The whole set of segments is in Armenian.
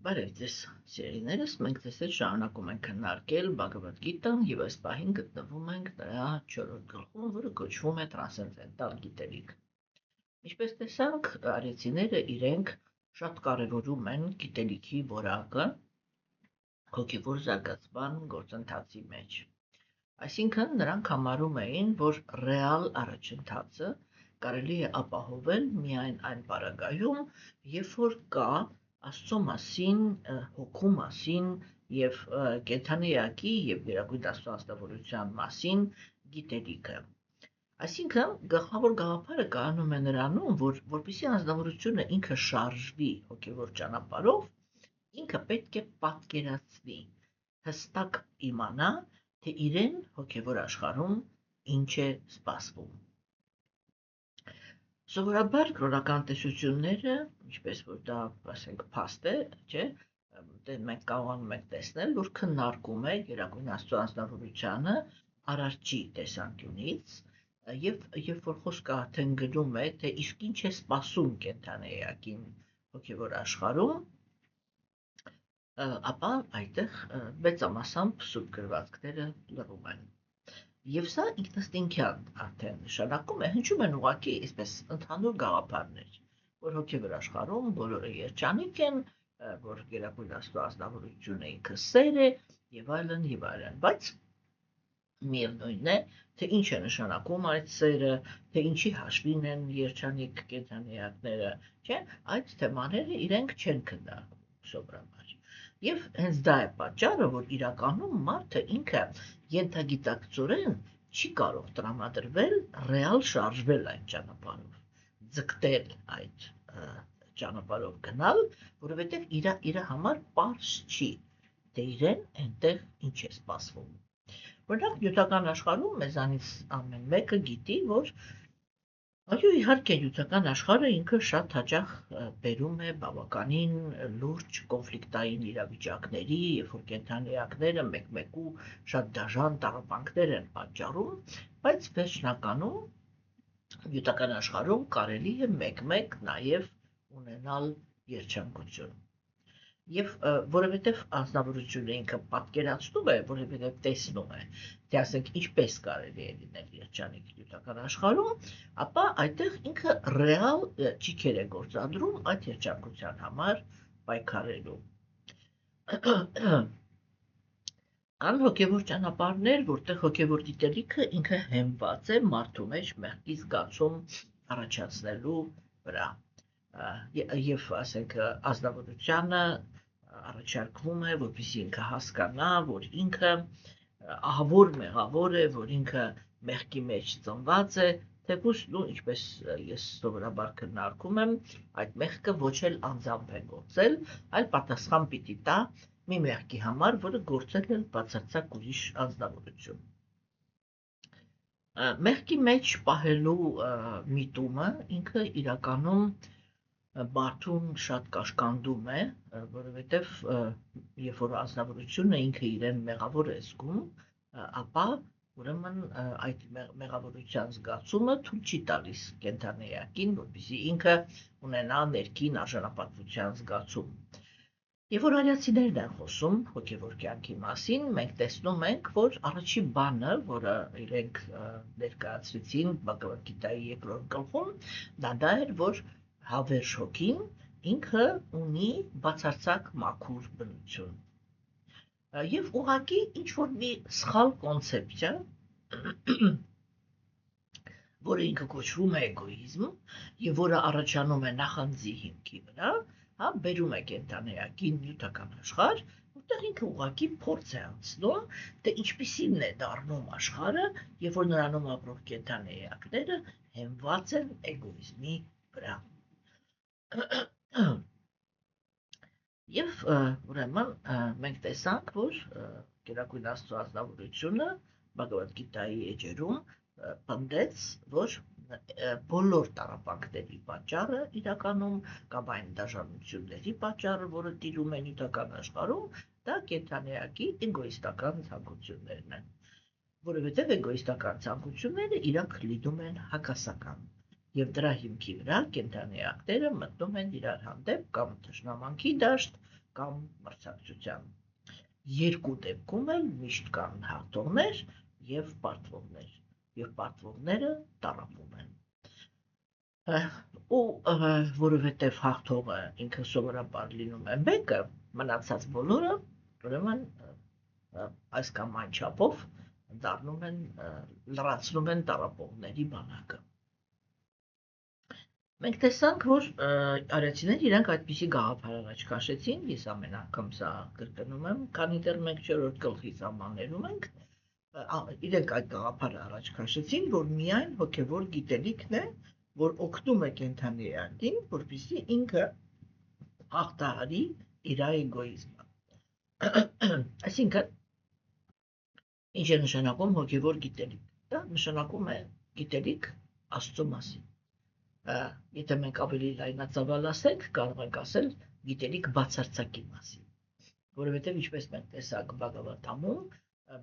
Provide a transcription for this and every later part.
Բարև ձեզ, սիրելիներս, մենք ձեզ հետ շարունակում ենք քննարկել Բhagavad Gita-ն եւ այս պահին գտնվում ենք նրա 4-րդ գլխում, որը կոչվում է տրանսցենդենտալ գիտելիք։ Ինչպես տեսանք, արիացիները իրենք շատ կարևորում են գիտելիքի որակը հոգևոր զարգացման գործընթացի մեջ։ Այսինքն նրանք համարում էին, որ ռեալ առաջընթացը կարելի է ապահովել միայն այն պարագայում, երբ որ կա Աստծո մասին, հոգու մասին եւ կենդանի էակի եւ Գերագույն Աստծո աստավորության մասին գիտելիքը։ Այսինքն գլխավոր գաղափարը կայանում է նրանում, որ որպեսզի անձնավորությունը ինքը շարժվի հոգևոր ճանապարհով, ինքը պետք է պատկերացվի, հստակ իմանա, թե իրեն հոգևոր աշխարհում ինչ է սպասվում։ Սովորաբար կրոնական տեսությունները, ինչպես որ դա, ասենք, փաստ է, չէ, մենք կարողանում ենք տեսնել, որ քննարկում է Գերագույն Աստծո անձնավորությունը արարչի տեսանկյունից, եւ երբ որ խոսքը արդեն գնում է, թե իսկ ինչ է սպասում կենդանի էակին հոգևոր աշխարհում, ապա այդտեղ մեծամասամբ սուրբ գրվածքները լռում են։ Եվ սա ինքնըստինքյան արդեն նշանակում է, հնչում են ուղղակի այսպես ընդհանուր գաղափարներ, որ հոգևոր աշխարհում բոլորը երջանիկ են, որ Գերագույն Աստծո ազնվորությունը ինքը սեր է եւ այլն եւ այլն, բայց միևնույնն է, թե ինչ է նշանակում այդ սերը, թե ինչի հաշվին են երջանիկ կենդանիակները, չէ՞, այդ թեմաները իրենք չեն քննարկում սովորաբար։ Եվ հենց դա է պատճառը, որ իրականում մարդը ինքը ենթագիտակցորեն չի կարող տրամադրվել ռեալ շարժվել այդ ճանապարհով, ձգտել այդ ճանապարհով գնալ, որովհետև իր համար պարզ չի, թե իրեն այնտեղ ինչ է սպասվում։ Օրինակ նյութական աշխարհում մեզանից ամեն մեկը գիտի, որ այո, իհարկե նյութական աշխարհը ինքը շատ հաճախ բերում է բավականին լուրջ կոնֆլիկտային իրավիճակների, երբ որ կենդանիակները մեկ-մեկու շատ դաժան տառապանքներ են պատճառում, բայց վերջնականում նյութական աշխարհում կարելի է մեկ-մեկ նաև ունենալ երջանկություն։ Եվ որովհետև անձնավորությունը ինքը պատկերացնում է, որովհետև տեսնում է, թե ասենք ինչպես կարելի է լինել երջանիկ նյութական աշխարհում, ապա այդտեղ ինքը ռեալ ճիքեր է գործադրում այդ երջանկության համար պայքարելու։ Կան հոգևոր ճանապարհներ, որտեղ հոգևոր գիտելիքը ինքը հենված է մարդու մեջ մեղքի զգացում առաջացնելու վրա։ Եվ ասենք ազնվորությանը առաջարկվում է, որպեսզի ինքը հասկանա, որ ինքը ահավոր մեղավոր է, որ ինքը մեղքի մեջ ծնված է, թեկուզ ինչպես ես սովորաբար քննարկում եմ, այդ մեղքը ոչ էլ անձամբ է գործել, այլ պատասխան պիտի տա մի մեղքի համար, որը գործել է բացարձակ ուրիշ անձնավորություն։ Մեղքի մեջ պահելու միտումը ինքը իրականում մարդուն շատ կաշկանդում է, որովհետև երբ որ անձնավորությունը ինքը իրեն մեղավոր է զգում, ապա ուրեմն այդ մեղավորության զգացումը թույլ չի տալիս կենդանիակին, որպեսզի ինքը ունենա ներքին արժանապատվության զգացում։ Եվ որ արիացիներն են խոսում հոգևոր կյանքի մասին, մենք տեսնում ենք, որ առաջին բանը, որը իրենք ներկայացրեցին Բhagavad Gita-ի 2-րդ գլխում, դա էր, որ հավերժ հոգին ինքը ունի բացարձակ մաքուր բնություն։ Եվ ուղղակի ինչ-որ մի սխալ կոնցեպցիա, որը ինքը կոչվում է էգոիզմ, եւ որը առաջանում է նախանձի հիմքի վրա, բերում է կենդանիակին նյութական աշխարհ, որտեղ ինքը ուղղակի փորձ է անցնում, թե ինչպիսին է դառնում աշխարհը, երբ որ նրանում ապրող կենդանիակները հենված են էգոիզմի վրա։ Եվ ուրեմն մենք տեսանք, որ Գերագույն Աստծո ազնվորությունը Բhagavad Gita-ի էջերում պնդեց, որ բոլոր տառապանքների պատճառը իրականում կամ այն դաժանությունների պատճառը, որը տիրում է նյութական աշխարհում, դա կենդանիակի էգոիստական ցանկություններն են, որովհետև էգոիստական ցանկությունները իրանք լինում են հակասական, եւ դրա հիմքի վրա կենդանիակները մտնում են իրար հանդեպ կամ թշնամանքի դաշտ կամ մրցակցության։ Երկու դեպքում էլ միշտ կան հաղթողներ եւ պարտվողներ, եւ պարտվողները տառապում են։ Ու որովհետեւ հաղթողը ինքը սովորաբար լինում է մեկը, մնացած բոլորը ուրեմն այս կամ այն չափով դառնում են լրացնում են տառապողների բանակը։ Մենք տեսանք, որ արեցիները իրանք այդպիսի գաղափար առաջ քաշեցին, ես ամեն անգամ սա կրկնում եմ, քանի դեռ մենք 4-րդ գլխի սահմաններում ենք, իրենք այդ գաղափարը առաջ քաշեցին, որ միայն հոգևոր գիտելիքն է, որ օգնում է կենդանի էակին, որպեսզի ինքը հաղթահարի իր էգոիզմը։ Այսինքն, ինչ է նշանակում հոգևոր գիտելիք։ Դա նշանակում է գիտելիք Աստծո մասին։ Եթե մենք ավելի լայնածավալ ասենք, կարող ենք ասել գիտելիք բացարձակի մասին, որովհետև ինչպես մենք տեսանք Բhagavad-ամում,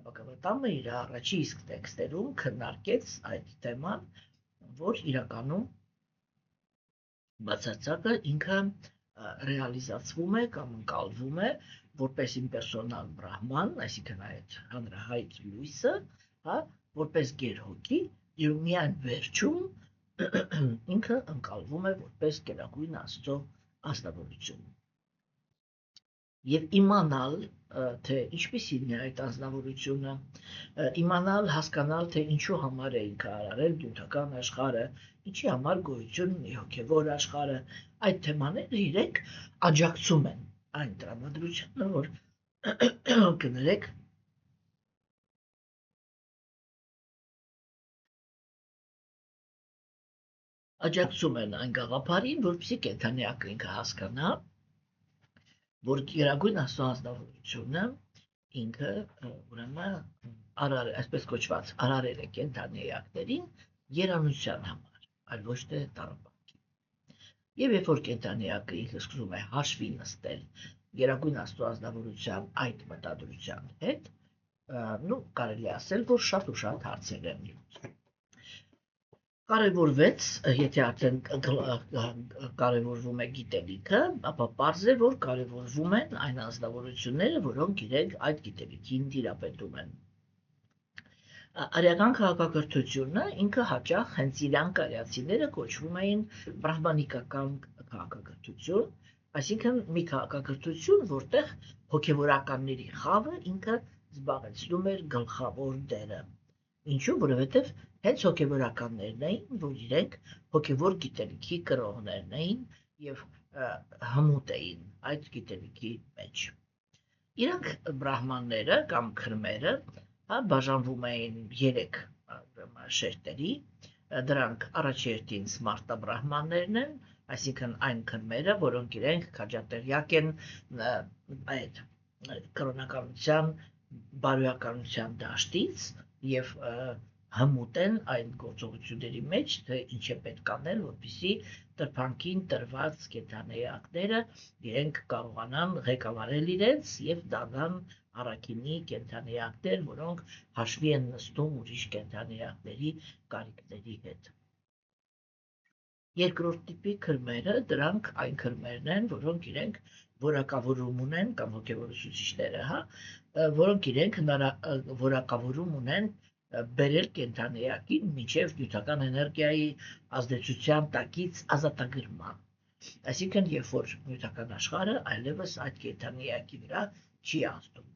Բhagavad-ամը իր առաջի իսկ տեքստերում քննարկեց այդ թեման, որ իրականում բացարձակը ինքը ռեալիզացվում է կամ ընկալվում է որպես իմպերսոնալ բրահման, այսինքն այդ հանրահայտ լույսը, որպես գերհոգի, եւ միայն վերջում ինքը ընկալվում է որպես գերագույն Աստծո ազնվորություն։ Եվ իմանալ, թե ինչպիսին է այդ ազնվորությունը, իմանալ, հասկանալ, թե ինչու համար է ինքը արարել նյութական աշխարհը, ինչի համար գոյություն ունի հոգևոր աշխարհը, այդ թեմաները իրենք աջակցում են այն տրամադրությանը, որ կներեք աջակցում են այն գաղափարին, որպեսզի կենդանիակը ինքը հասկանա, որ գերագույն Աստծո ազնվորությունը ինքը ուրեմն այսպես կոչված արարել է կենդանիակներին երանության համար, այլ ոչ թե տառապանքի։ Եվ երբ որ կենդանիակը ինքը սկսում է հաշվի նստել գերագույն Աստծո ազնվորության այդ մտադրության հետ, կարելի ասել, որ շատ ու շատ հարցեր են լուծվում։ Կարևորվեց, եթե արդեն կարևորվում է գիտելիքը, ապա պարզ է, որ կարևորվում են այն ազնվորությունները, որոնք իրենք այդ գիտելիքին տիրապետում են։ Արիական քաղաքակրթությունը ինքը հաճախ հենց իրանք արիացիները կոչվում էին բրահմանիկական քաղաքակրթություն, այսինքն մի քաղաքակրթություն, որտեղ հոգևորականների խավը ինքը զբաղեցնում էր գլխավոր դերը։ Ինչու՞, որովհետև հենց հոգևորականներն էին, որ իրենք հոգևոր գիտելիքի կրողներն էին եւ հմուտ էին այդ գիտելիքի մեջ։ Իրանք բրահմանները կամ քրմերը բաժանվում էին 3 շերտերի, դրանք առաջերտին սմարտաբրահմաններն են, այսինքն այն քրմերը, որոնք իրենք քաջատեղյակ են այդ կրոնականության, բարոյականության դաշտից եւ հմուտ են այն գործողությունների մեջ, թե ինչ է պետք անել, որպեսզի տրփանքին տրված կենդանիակները իրենք կարողանան ղեկավարել իրենց եւ դառնան առաքինի կենդանիակներ, որոնք հաշվի են նստում ուրիշ կենդանիակների կարիքների հետ։ Երկրորդ տիպի քրմերը, դրանք այն քրմերն են, որոնք իրենք որակավորում ունեն կամ հոգևորացուցիչները, որոնք իրենք որակավորում ունեն բերել կենդանիակին մինչև նյութական էներգիայի ազդեցության տակից ազատագրման։ Այսինքն, երբ որ նյութական աշխարհը այլևս այդ կենդանիակի վրա չի ազդում։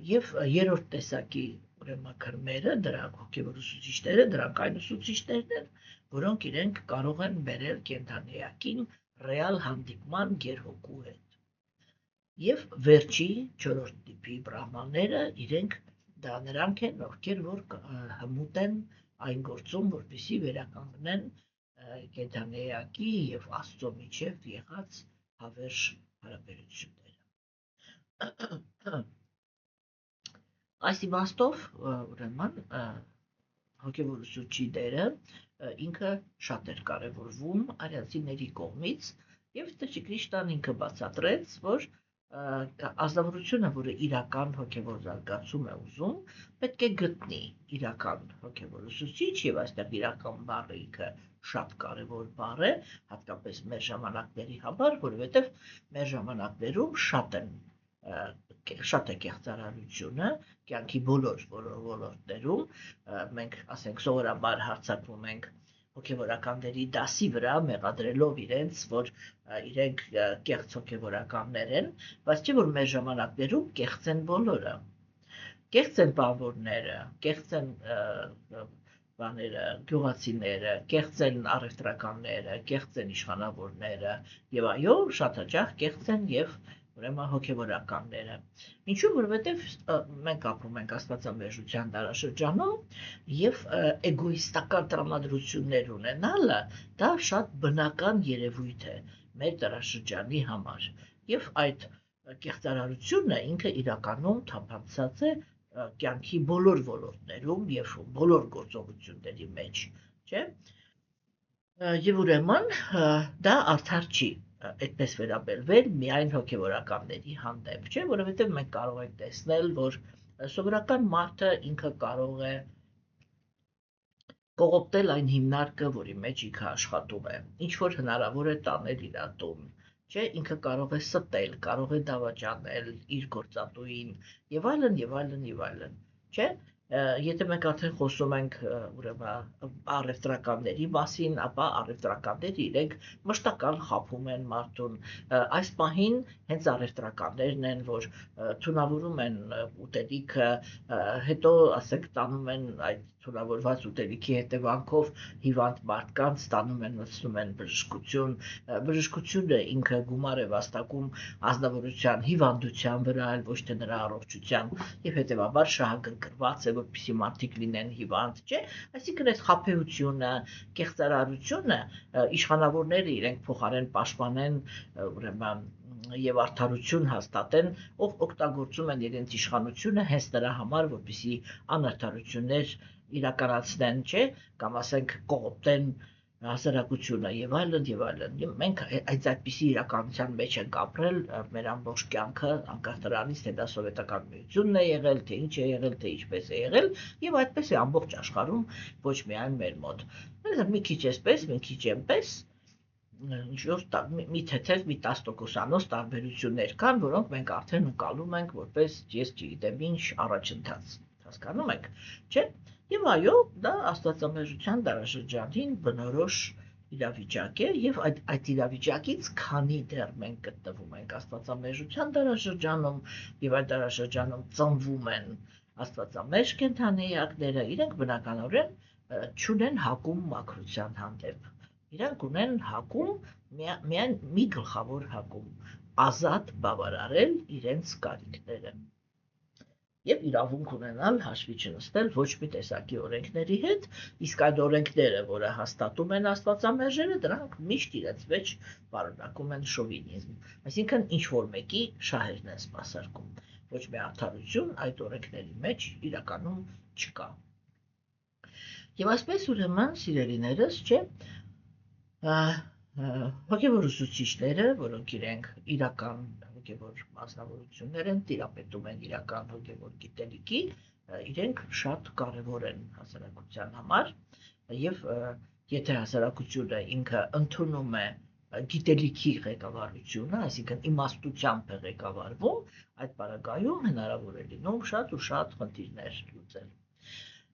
Եվ երրորդ տեսակի ուրեմն քրմերը, դրանք հոգևոր ուսուցիչները, դրանք այն ուսուցիչներն են, որոնք իրենք կարող են բերել կենդանիակին ռեալ հանդիպման գերհոգու հետ։ Եվ վերջի 4-րդ տիպի բրահմանները իրենք դա նրանք են, ովքեր որ հմուտ են այն գործում, որպեսզի վերականգնեն կենդանիակի եւ Աստծո միջև եղած հավերժ հարաբերությունները։ Այս իմաստով ուրեմն հոգևոր ուսուցչի դերը ինքը շատ էր կարևորվում արիացիների կողմից եւ Տեր Քրիստոսն ինքը բացատրեց, որ ազնվորությունը, որը իրական հոգևոր զարգացում է ուզում, պետք է գտնի իրական հոգևոր ուսուցիչ եւ այստեղ իրական բառը ինքը շատ կարևոր բառ է, հատկապես մեր ժամանակների համար, որովհետեւ մեր ժամանակներում շատ է կեղծարարությունը, կյանքի բոլոր ոլորտներում, մենք ասենք սովորաբար հարձակվում ենք հոգևորականների դասի վրա մեղադրելով իրենց, որ իրենք կեղծ հոգևորականներ են, բայց չէ որ մեր ժամանակներում կեղծ են բոլորը։ Կեղծ են բանվորները, կեղծ են բաները, գյուղացիները, կեղծ են առևտրականները, կեղծ են իշխանավորները եւ այո, շատ հաճախ կեղծ են եւ ուրեմն հոգևորականները։ Ինչու, որովհետեւ մենք ապրում ենք աստվածամերժության դարաշրջանում եւ էգոիստական տրամադրություններ ունենալը դա շատ բնական երևույթ է մեր դարաշրջանի համար եւ այդ կեղծարարությունը ինքը իրականում թափանցած է կյանքի բոլոր ոլորտներում եւ բոլոր գործողությունների մեջ, չէ՞։ Եվ ուրեմն դա արդար չի այդպես վերաբերվել միայն հոգևորականների հանդեպ, չէ՞, որովհետև մենք կարող ենք տեսնել, որ սովորական մարդը ինքը կարող է կողոպտել այն հիմնարկը, որի մեջ ինքը աշխատում է, ինչ որ հնարավոր է տանել իր տուն, չէ, ինքը կարող է ստել, կարող է դավաճանել իր գործատուին եւ այլն եւ այլն եւ այլն, չէ։ Եթե մենք արդեն խոսում ենք ուրեմն առևտրականների մասին, ապա առևտրականները իրենք մշտական խաբում են մարդուն։ Այս պահին հենց առևտրականներն են, որ թունավորում են ուտելիքը, հետո ասենք տանում են այդ թունավորված ուտելիքի հետևանքով հիվանդ մարդկանց տանում են մտցնում են բժշկություն, բժշկությունը ինքը գումար է վաստակում ազնվորության հիվանդության վրա, այլ ոչ թե նրա առողջության եւ հետեւաբար շահագրգռված է որպեսզի մարդիկ լինեն հիվանդ, չէ՞։ Այսինքն այս խաբեությունը, կեղծարարությունը իշխանավորները իրենք փոխարեն պաշտպանեն, ուրեմն եւ արդարություն հաստատեն, ով օգտագործում են իրենց իշխանությունը հենց դրա համար, որպեսզի անարդարություններ իրականացնեն, չէ՞, կամ ասենք կողոպտեն հասարակությունը եւ այլն եւ այլն։ Մենք այդպիսի իրականության մեջ ենք ապրել մեր ամբողջ կյանքը, անկախ դրանից, թե դա սովետական միությունն է եղել, թե ինչ է եղել, թե ինչպես է եղել, եւ այդպես է ամբողջ աշխարհում, ոչ միայն մեր մոտ։ Մի քիչ էսպես, մի քիչ այնպես, ինչ որ մի թեթև մի 10%-անոց տարբերություններ կան, որոնք մենք արդեն ընկալում ենք որպես ես չգիտեմ ինչ առաջընթաց։ Հասկանում եք, չէ՞։ Եվ այո, դա աստվածամերժության դարաշրջանին բնորոշ իրավիճակ է եւ այդ իրավիճակից քանի դեռ մենք գտնվում ենք աստվածամերժության դարաշրջանում եւ այդ դարաշրջանում ծնվում են աստվածամերժ կենդանիակները, իրենք բնականորեն չունեն հակում մաքրության հանդեպ։ Իրանք ունեն հակում միայն մի գլխավոր հակում՝ ազատ բավարարել իրենց կարիքները եւ իրավունք ունենալ հաշվի չնստել ոչ մի տեսակի օրենքների հետ, իսկ այդ օրենքները, որը հաստատում են աստվածամերժերը, դրանք միշտ իրենց մեջ պարունակում են շովինիզմ, այսինքն ինչ որ մեկի շահերն են սպասարկում, ոչ մի արդարություն այդ օրենքների մեջ իրականում չկա։ Եվ այսպես ուրեմն սիրելիներս, չէ, հոգևոր ուսուցիչները, որոնք իրենք իրական հոգևոր մասնավորություններ են, տիրապետում են իրական հոգևոր գիտելիքի, իրենք շատ կարևոր են հասարակության համար եւ եթե հասարակությունը ինքը ընդունում է գիտելիքի ղեկավարությունը, այսինքն իմաստությամբ է ղեկավարվում, այդ պարագայում հնարավոր է լինում շատ ու շատ խնդիրներ լուծել։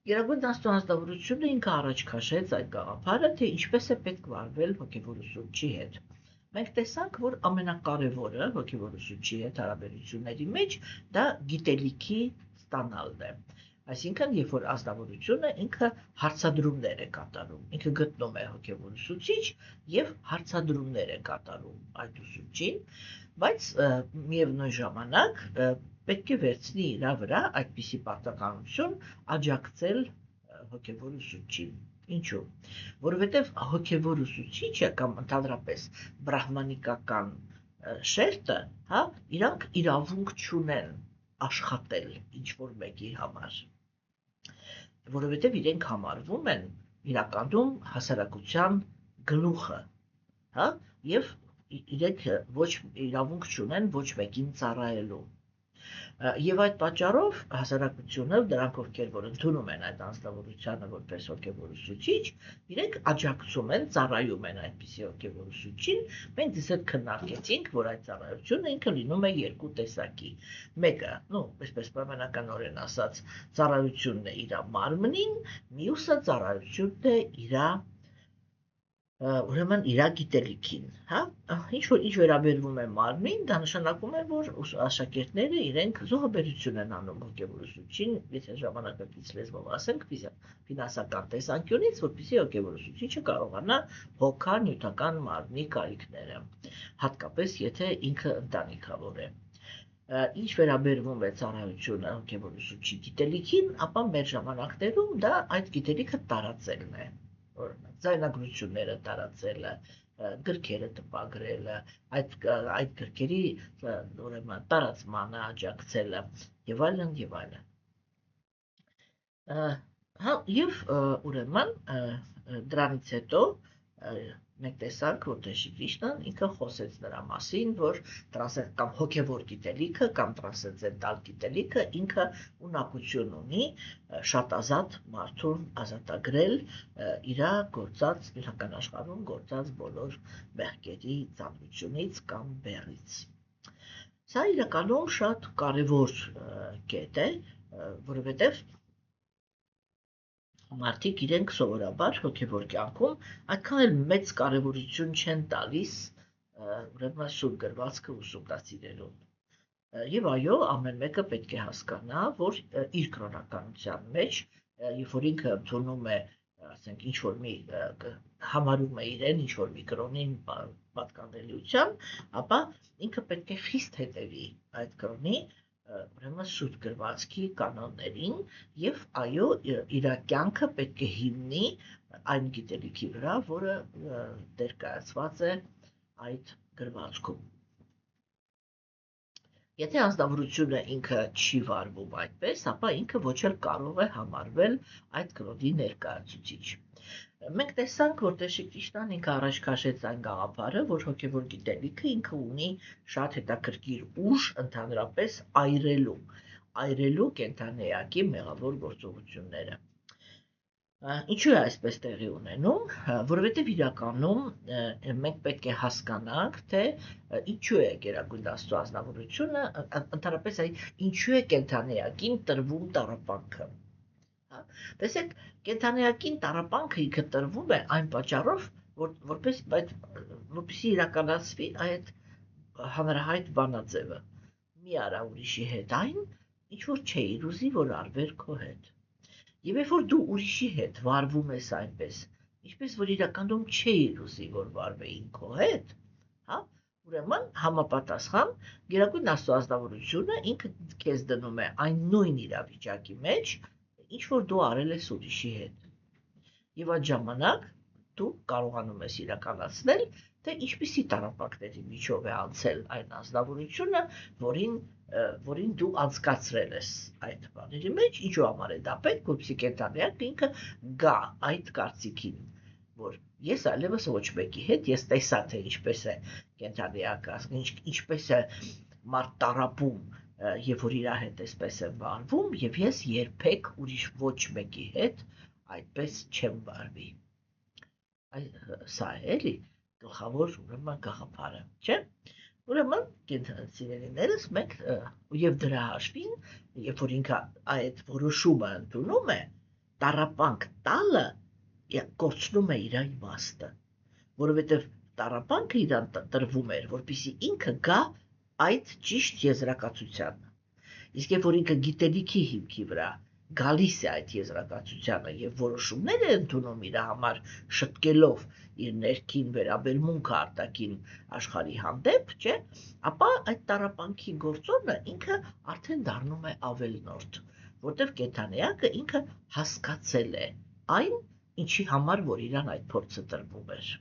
Գերագույն աստվածավորությունը ինքը առաջ քաշեց այդ գաղափարը, թե ինչպես է պետք վարվել հոգևոր ուսուցչի հետ։ Մենք տեսանք, որ ամենակարևորը հոգևոր ուսուցչի հետ հարաբերությունների մեջ դա գիտելիքի ստանալն է։ Այսինքն, երբ որ ազնվորությունը ինքը հարցադրումներ է կատարում, ինքը գտնում է հոգևոր ուսուցիչ եւ հարցադրումներ է կատարում այդ ուսուցչին, բայց միևնույն ժամանակ պետք է վերցնի իր վրա այդպիսի պարտականություն աջակցել հոգևոր ուսուցչին։ Ինչու՞։ Որովհետև հոգևոր ուսուցիչը կամ ընդհանրապես բրահմանիկական շերտը, հա, իրանք իրավունք չունեն աշխատել ինչ որ մեկի համար, որովհետև իրենք համարվում են իրականում հասարակության գլուխը, հա, եւ իրենք ոչ իրավունք չունեն ոչ մեկին ծառայելու։ Եվ այդ պատճառով հասարակությունը, դրանք ովքեր որ ընդունում են այդ անձնավորությանը որպես հոգևոր ուսուցիչ, իրենք աջակցում են, ծառայում են այդպիսի հոգևոր ուսուցչին։ Մենք դες հետ քննարկեցինք, որ այդ ծառայությունը ինքը լինում է երկու տեսակի։ Մեկը, այսպես պայմանականորեն ասած, ծառայությունն է իր մարմնին, մյուսը ծառայությունն է իր ուրեմն իր գիտելիքին, հա, ինչ վերաբերվում է մարմնին, դա նշանակում է, որ աշակերտները իրենք զոհաբերություն են անում հոգևոր ուսուցչին, եթե ժամանակակից լեզվով ասենք, ֆինանսական տեսանկյունից, որպեսզի հոգևոր ուսուցիչը կարողանա հոգա նյութական մարմնի կարիքները, հատկապես եթե ինքը ընտանիքավոր է։ Ինչ վերաբերվում է ծառայությունը հոգևոր ուսուցչի գիտելիքին, ապա մեր ժամանակներում դա այդ գիտելիքը տարածելն է։ Ձայնագրությունները տարածելը, գրքերը տպագրելը, այդ գրքերի ուրեմն տարածմանը աջակցելը եւ այլն եւ այլն։ Հա, եւ ուրեմն դրանից հետո մենք տեսանք, որ Տեր Շրիշնան ինքը խոսեց նրա մասին, որ կամ հոգևոր գիտելիքը կամ տրանսցենդենտալ գիտելիքը ինքը ունակություն ունի շատ ազատ մարդուն ազատագրել իր գործած իրական աշխարհում գործած բոլոր մեղքերի ծանրությունից կամ բեռից։ Սա իրականում շատ կարևոր կետ է, որովհետև մարդիկ իրենք սովորաբար հոգևոր կյանքում այդքան էլ մեծ կարևորություն չեն տալիս ուրեմն Սուրբ գրվածքը ուսումնասիրելուն։ Եվ այո, ամեն մեկը պետք է հասկանա, որ իր կրոնականության մեջ, երբ որ ինքը ընդունում է, ասենք, ինչ որ մի համարում է իրեն ինչ որ մի կրոնին պատկանելիության, ապա ինքը պետք է խիստ հետևի այդ կրոնի ուրեմն Սուրբ գրվածքի կանոններին եւ այո իր կյանքը պետք է հիմնի այն գիտելիքի վրա, որը ներկայացված է այդ գրվածքում։ Եթե անձնավորությունը ինքը չի վարվում այդպես, ապա ինքը ոչ էլ կարող է համարվել այդ կրոնի ներկայացուցիչ։ Մենք տեսանք, որ Տեր Շրիշնան ինքը առաջ քաշեց այն գաղափարը, որ հոգևոր գիտելիքը ինքը ունի շատ հետաքրքիր ուժ ընդհանրապես այրելու կենդանի էակի մեղավոր գործողությունները։ Ինչու է այսպես տեղի ունենում, որովհետև իրականում մենք պետք է հասկանանք, թե ինչու է Գերագույն Աստծո ազնվորությունը, ընդհանրապես ինչու է կենդանի էակին տրվում տառապանքը։ Տեսեք, կենդանի էակին տառապանքը ինքը տրվում է այն պատճառով, որպեսզի իրականացվի այդ հանրահայտ բանաձևը։ Մի արա ուրիշի հետ այն, ինչ որ չէիր ուզի, որ արվեր քո հետ։ Եվ երբ որ դու ուրիշի հետ վարվում ես այնպես, ինչպես որ իրականում չէիր ուզի, որ վարվեին քո հետ, հա, ուրեմն համապատասխան Գերագույն Աստծո ազնվորությունը ինքը քեզ դնում է այն նույն իրավիճակի մեջ, ինչ որ դու արել ես ուրիշի հետ։ Եվ այդ ժամանակ դու կարողանում ես իրականացնել, թե ինչպիսի տառապանքների միջով է անցել այն ազնվորությունը, որին դու անցկացրել ես այդ բաների մեջ, ինչու համար է դա պետք, որպեսզի կենդանի էակը ինքը գա այդ կարծիքին, որ ես այլևս ոչ մեկի հետ, ես տեսա, թե ինչպես է կենդանի էակը, ինչպես է մարդ տառապում, եւ որ իր հետ այսպես է վարվում, եւ ես երբեք ուրիշ ոչ մեկի հետ այդպես չեմ վարվի։ Սա է էլի գլխավոր ուրեմն գաղափարը, չէ՞։ Ուրեմն սիրելիներս, մենք եւ դրա հաշվին, երբ որ ինքը այդ որոշումը ընդունում է, տառապանք տալը կորցնում է իր իմաստը, որովհետեւ տառապանքը իրան տրվում էր, որպեսզի ինքը գա այդ ճիշտ եզրակացությանը։ Իսկ երբ որ ինքը գիտելիքի հիմքի վրա գալիս է այդ եզրակացությանը եւ որոշումներ է ընդունում իր համար շտկելով իր ներքին վերաբերմունքը արտաքին աշխարհի հանդեպ, չէ, ապա այդ տառապանքի գործոնը ինքը արդեն դառնում է ավելնորդ, որտեղ կենդանի էակը ինքը հասկացել է այն, ինչի համար որ իրան այդ փորձը տրվում էր։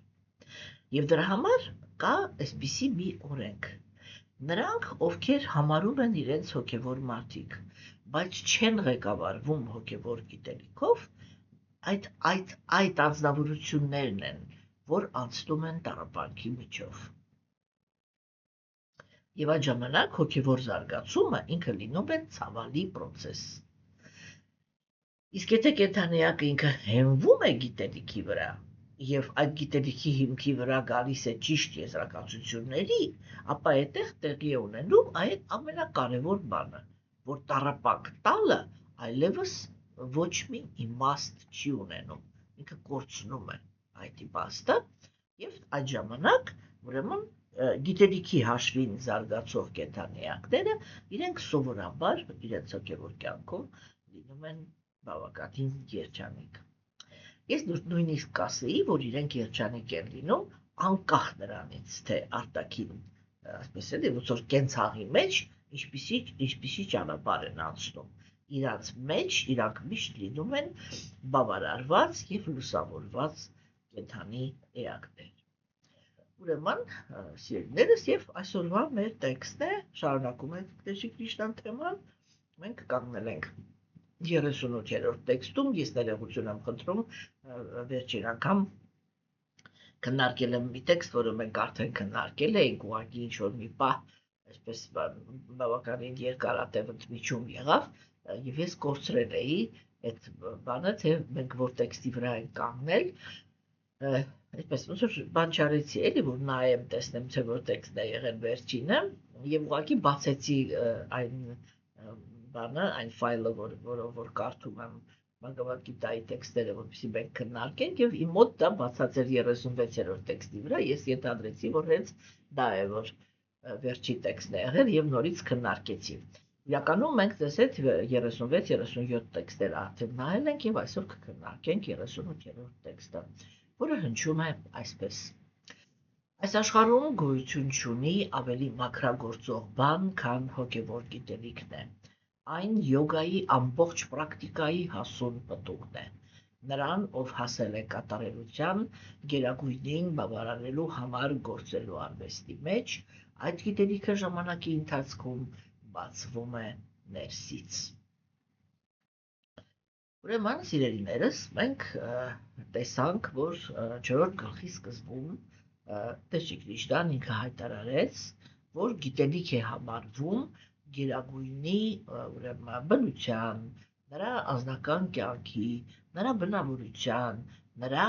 Եվ դրա համար կա այսպիսի մի օրենք։ Նրանք, ովքեր համարում են իրենց հոգևոր մարդիկ, բայց չեն ղեկավարվում հոգևոր գիտելիքով, այդ անձնավորություններն են, որ անցնում են տառապանքի միջով։ Եվ այդ ժամանակ հոգևոր զարգացումը ինքը լինում է ցավալի process։ Իսկ եթե կենդանիակը ինքը հենվում է գիտելիքի վրա, եւ այդ գիտելիքի հիմքի վրա գալիս է ճիշտ եզրակացությունների, ապա այդտեղ տեղի է ունենում այդ ամենակարևոր բանը, որ տառապանք տալը այլևս ոչ մի իմաստ չի ունենում, ինքը կորցնում է այդ իմաստը, եւ այդ ժամանակ ուրեմն գիտելիքի հաշվին զարգացող կենդանիակները իրենք սովորաբար իրենց հոգևոր կյանքում լինում են բավականին երջանիկ։ Ես նույնիսկ կասեի, որ իրենք երջանիկ են լինում անկախ նրանից, թե արտաքին, ասպես էլի, ոնց որ կենցաղի մեջ ինչպիսի ճանապարհ են անցնում։ Իրանց մեջ իրանք միշտ լինում են բավարարված եւ լուսավորված կենդանի էակներ։ Ուրեմն, սիրելիներս, եւ այսօրվա մեր տեքստը շարունակում է Տեր Քրիշտան թեման, մենք կանգնել ենք 38-րդ տեքստում, ես ներողություն եմ խնդրում, վերջին անգամ քննարկել եմ մի տեքստ, որը մենք արդեն քննարկել էինք, ուղղակի ինչ-որ մի պահ, այսպես բավականին երկարատև ընդմիջում եղավ, եւ ես կորցրել էի այդ բանը, թե մենք որ տեքստի վրա ենք կանգնել, այսպես ոնց որ բան չարեցի, էլի որ նայեմ, տեսնեմ, թե որ տեքստն է եղել վերջինը, եւ ուղղակի բացեցի այն բանը, այն ֆայլը, որ կարդում եմ մանկավարժի տեքստերը, որպեսզի մենք քննարկենք, եւ իմ մոտ դա բացած էր 36-րդ տեքստի վրա, ես ենթադրեցի, որ հենց դա է, որ վերջի տեքստն է եղել եւ նորից քննարկեցի։ Իրականում մենք տեսეთ 36-37 տեքստեր արդեն նայել ենք եւ այսօր կքննարկենք 38-րդ տեքստը, որը հնչում է այսպես. Այս աշխարհում գոյություն չունի ավելի մաքրագործող բան, քան հոգևոր գիտելիքն է։ Այն յոգայի ամբողջ պրակտիկայի հասուն պտուղն է։ Նրան, ով հասել է կատարելության, գերագույնին բավարարելու համար գործելու արվեստի մեջ, այդ գիտելիքը ժամանակի ընթացքում բացվում է ներսից։ Ուրեմն, սիրելիներս, մենք տեսանք, որ 4-րդ գլխի սկզբում Տեր Քրիշտան ինքը հայտարարեց, որ գիտելիք է համարվում գերագույնի ուրեմն բնության, նրա անձնական կյանքի, նրա բնավորության, նրա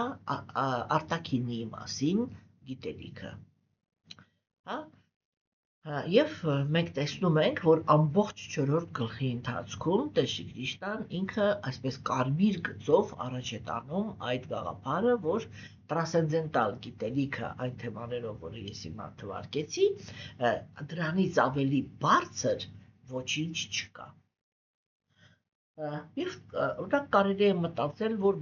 արտաքինի մասին գիտելիքը։ Եվ մենք տեսնում ենք, որ ամբողջ 4-րդ գլխի ընթացքում Տեր Քրիշտան ինքը այսպես կարմիր գծով առաջ է տանում այդ գաղափարը, որ տրանսցենդենտալ գիտելիքը այն թեմաներով, որը ես հիմա թվարկեցի, դրանից ավելի բարձր ոչինչ չկա։ Եվ օրինակ կարելի է մտածել, որ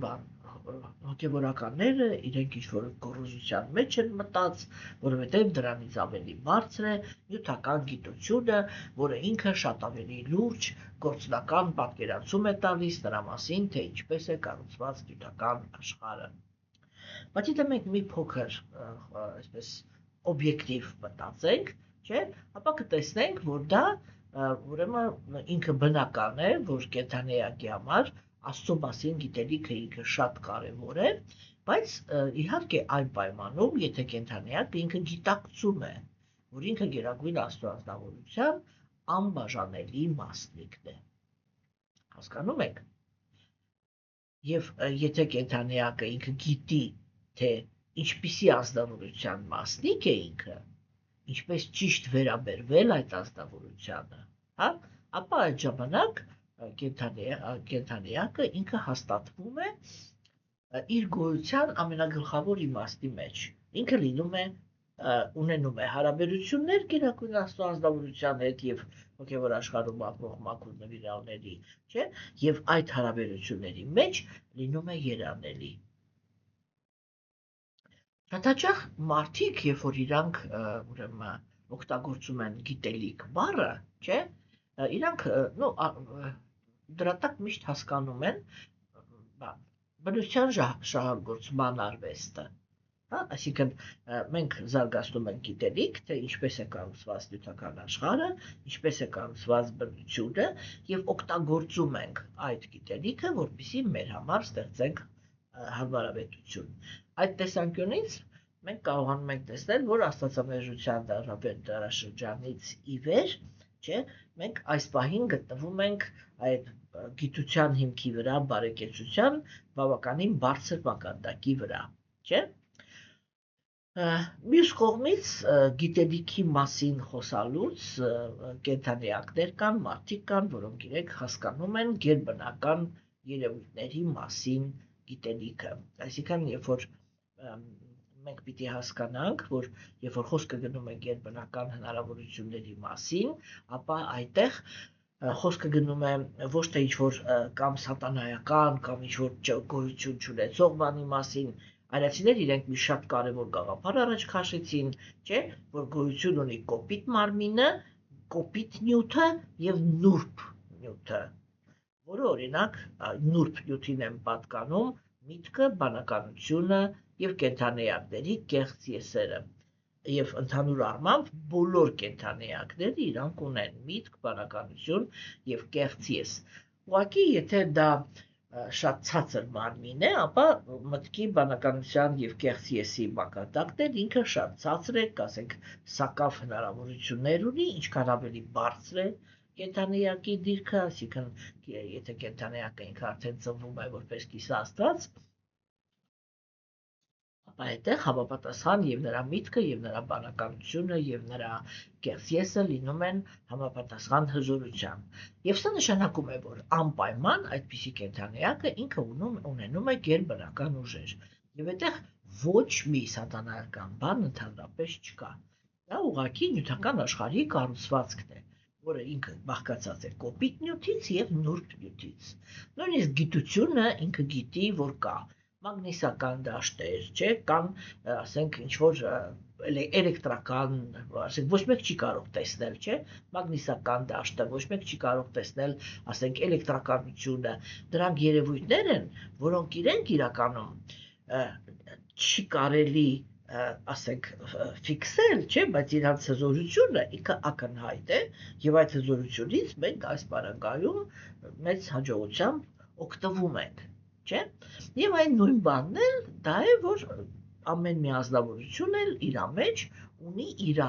հոգևորականները իրենք ինչ-որ գոռոզության մեջ են մտած, որովհետև դրանից ավելի բարձր է նյութական գիտությունը, որը ինքը շատ ավելի լուրջ գործնական պատկերացում է տալիս նրա մասին, թե ինչպես է կառուցված նյութական աշխարհը։ Բայց եթե մենք մի փոքր այսպես օբյեկտիվ մտածենք, չէ, ապա կտեսնենք, որ դա ուրեմն ինքը բնական է, որ կենդանիակի համար Աստծո մասին գիտելիքը ինքը շատ կարևոր է, բայց իհարկե այն պայմանում, եթե կենդանիակը ինքը գիտակցում է, որ ինքը գերագույն Աստծո անձնավորության անբաժանելի մասնիկն է։ Հասկանում եք։ Եվ եթե կենդանիակը ինքը գիտի, թե ինչպիսի անձնավորության մասնիկ է ինքը, ինչպես ճիշտ վերաբերվել այդ անձնավորությանը, ապա այդ ժամանակ կենդանիակը ինքը հաստատվում է իր գոյության ամենագլխավոր իմաստի մեջ։ Ինքը ունենում է հարաբերություններ գերագույն Աստծո անձնավորության հետ եւ հոգեվոր աշխարհում ապրող մաքուր նվիրալների, չէ՞, եւ այդ հարաբերությունների մեջ լինում է երանելի։ Շատ հաճախ մարդիկ, երբ որ իրանք ուրեմն օգտագործում են գիտելիք բառը, չէ՞, իրանք դրա տակ միշտ հասկանում են բնության շահագործման արվեստը, այսինքն մենք զարգացնում ենք գիտելիք, թե ինչպես է կառուցված նյութական աշխարհը, ինչպես է կառուցված բնությունը եւ օգտագործում ենք այդ գիտելիքը, որպեսզի մեր համար ստեղծենք հարմարավետություն։ Այդ տեսանկյունից մենք կարողանում ենք տեսնել, որ աստվածամերժության դարաշրջանից ի վեր, չէ, մենք այս պահին գտնվում ենք այդ գիտության հիմքի վրա, բարեկեցության բավականին բարձր մակարդակի վրա, չէ։ Մյուս կողմից գիտելիքի մասին խոսալուց կենդանիակներ կան, մարդիկ կան, որոնք իրենք հասկանում են գերբնական երևույթների մասին գիտելիքը։ Այսինքն, երբ որ մենք պիտի հասկանանք, որ երբ որ խոսքը գնում է գերբնական հնարավորությունների մասին, ապա այդտեղ խոսքը գնում է ոչ թե ինչ-որ կամ սատանայական, կամ ինչ-որ գոյություն չունեցող բանի մասին, Արիացիները իրենք մի շատ կարևոր գաղափար առաջ քաշեցին, չէ, որ գոյություն ունի կոպիտ մարմինը, կոպիտ նյութը եւ նուրբ նյութը, որը օրինակ նուրբ նյութին են պատկանում միտքը, բանականությունը եւ կենդանիակների կեղծ եսերը։ Եվ ընդհանուր առմամբ բոլոր կենդանիակները իրանք ունեն միտք, բանականություն եւ կեղծ ես։ Ուղղակի եթե դա շատ ցածր մարմին է, ապա մտքի բանականության եւ կեղծ եսի մակարդակներ ինքը շատ ցածր է, ասենք սակավ հնարավորություններ ունի, ինչքան ավելի բարձր է կենդանիակի դիրքը, այսինքն եթե կենդանիակը ինքը արդեն ծնվում է որպես կիսաստված, ապա այդտեղ համապատասխան եւ նրա միտքը եւ նրա բանականությունը եւ նրա կեղծ եսը լինում են համապատասխան հզորության։ Եվ սա նշանակում է, որ անպայման այդպիսի կենդանիակը ինքը ունենում է գերբնական ուժեր։ Եվ այդտեղ ոչ մի սատանայական բան ընդհանրապես չկա։ Դա ուղղակի նյութական աշխարհի կառուցվածքն է, որը ինքը բաղկացած է կոպիտ նյութից եւ նուրբ նյութից։ Նույնիսկ գիտությունը ինքը գիտի, որ կա մագնիսական դաշտեր, չէ, կամ ասենք ինչ-որ էլեկտրական, ասենք ոչ մեկ չի կարող տեսնել, չէ, մագնիսական դաշտը, ոչ մեկ չի կարող տեսնել, ասենք էլեկտրականությունը, դրանք երևույթներ են, որոնք իրենք իրականում չի կարելի ասենք ֆիքսել, չէ, բայց իրանց հզորությունը ինքը ակնհայտ է եւ այդ հզորությունից մենք այս բaragայում մեծ հաջողությամբ օգտվում ենք, չէ, եւ այն նույն բանն էլ դա է, որ ամեն մի ազնվորություն էլ իր մեջ ունի իր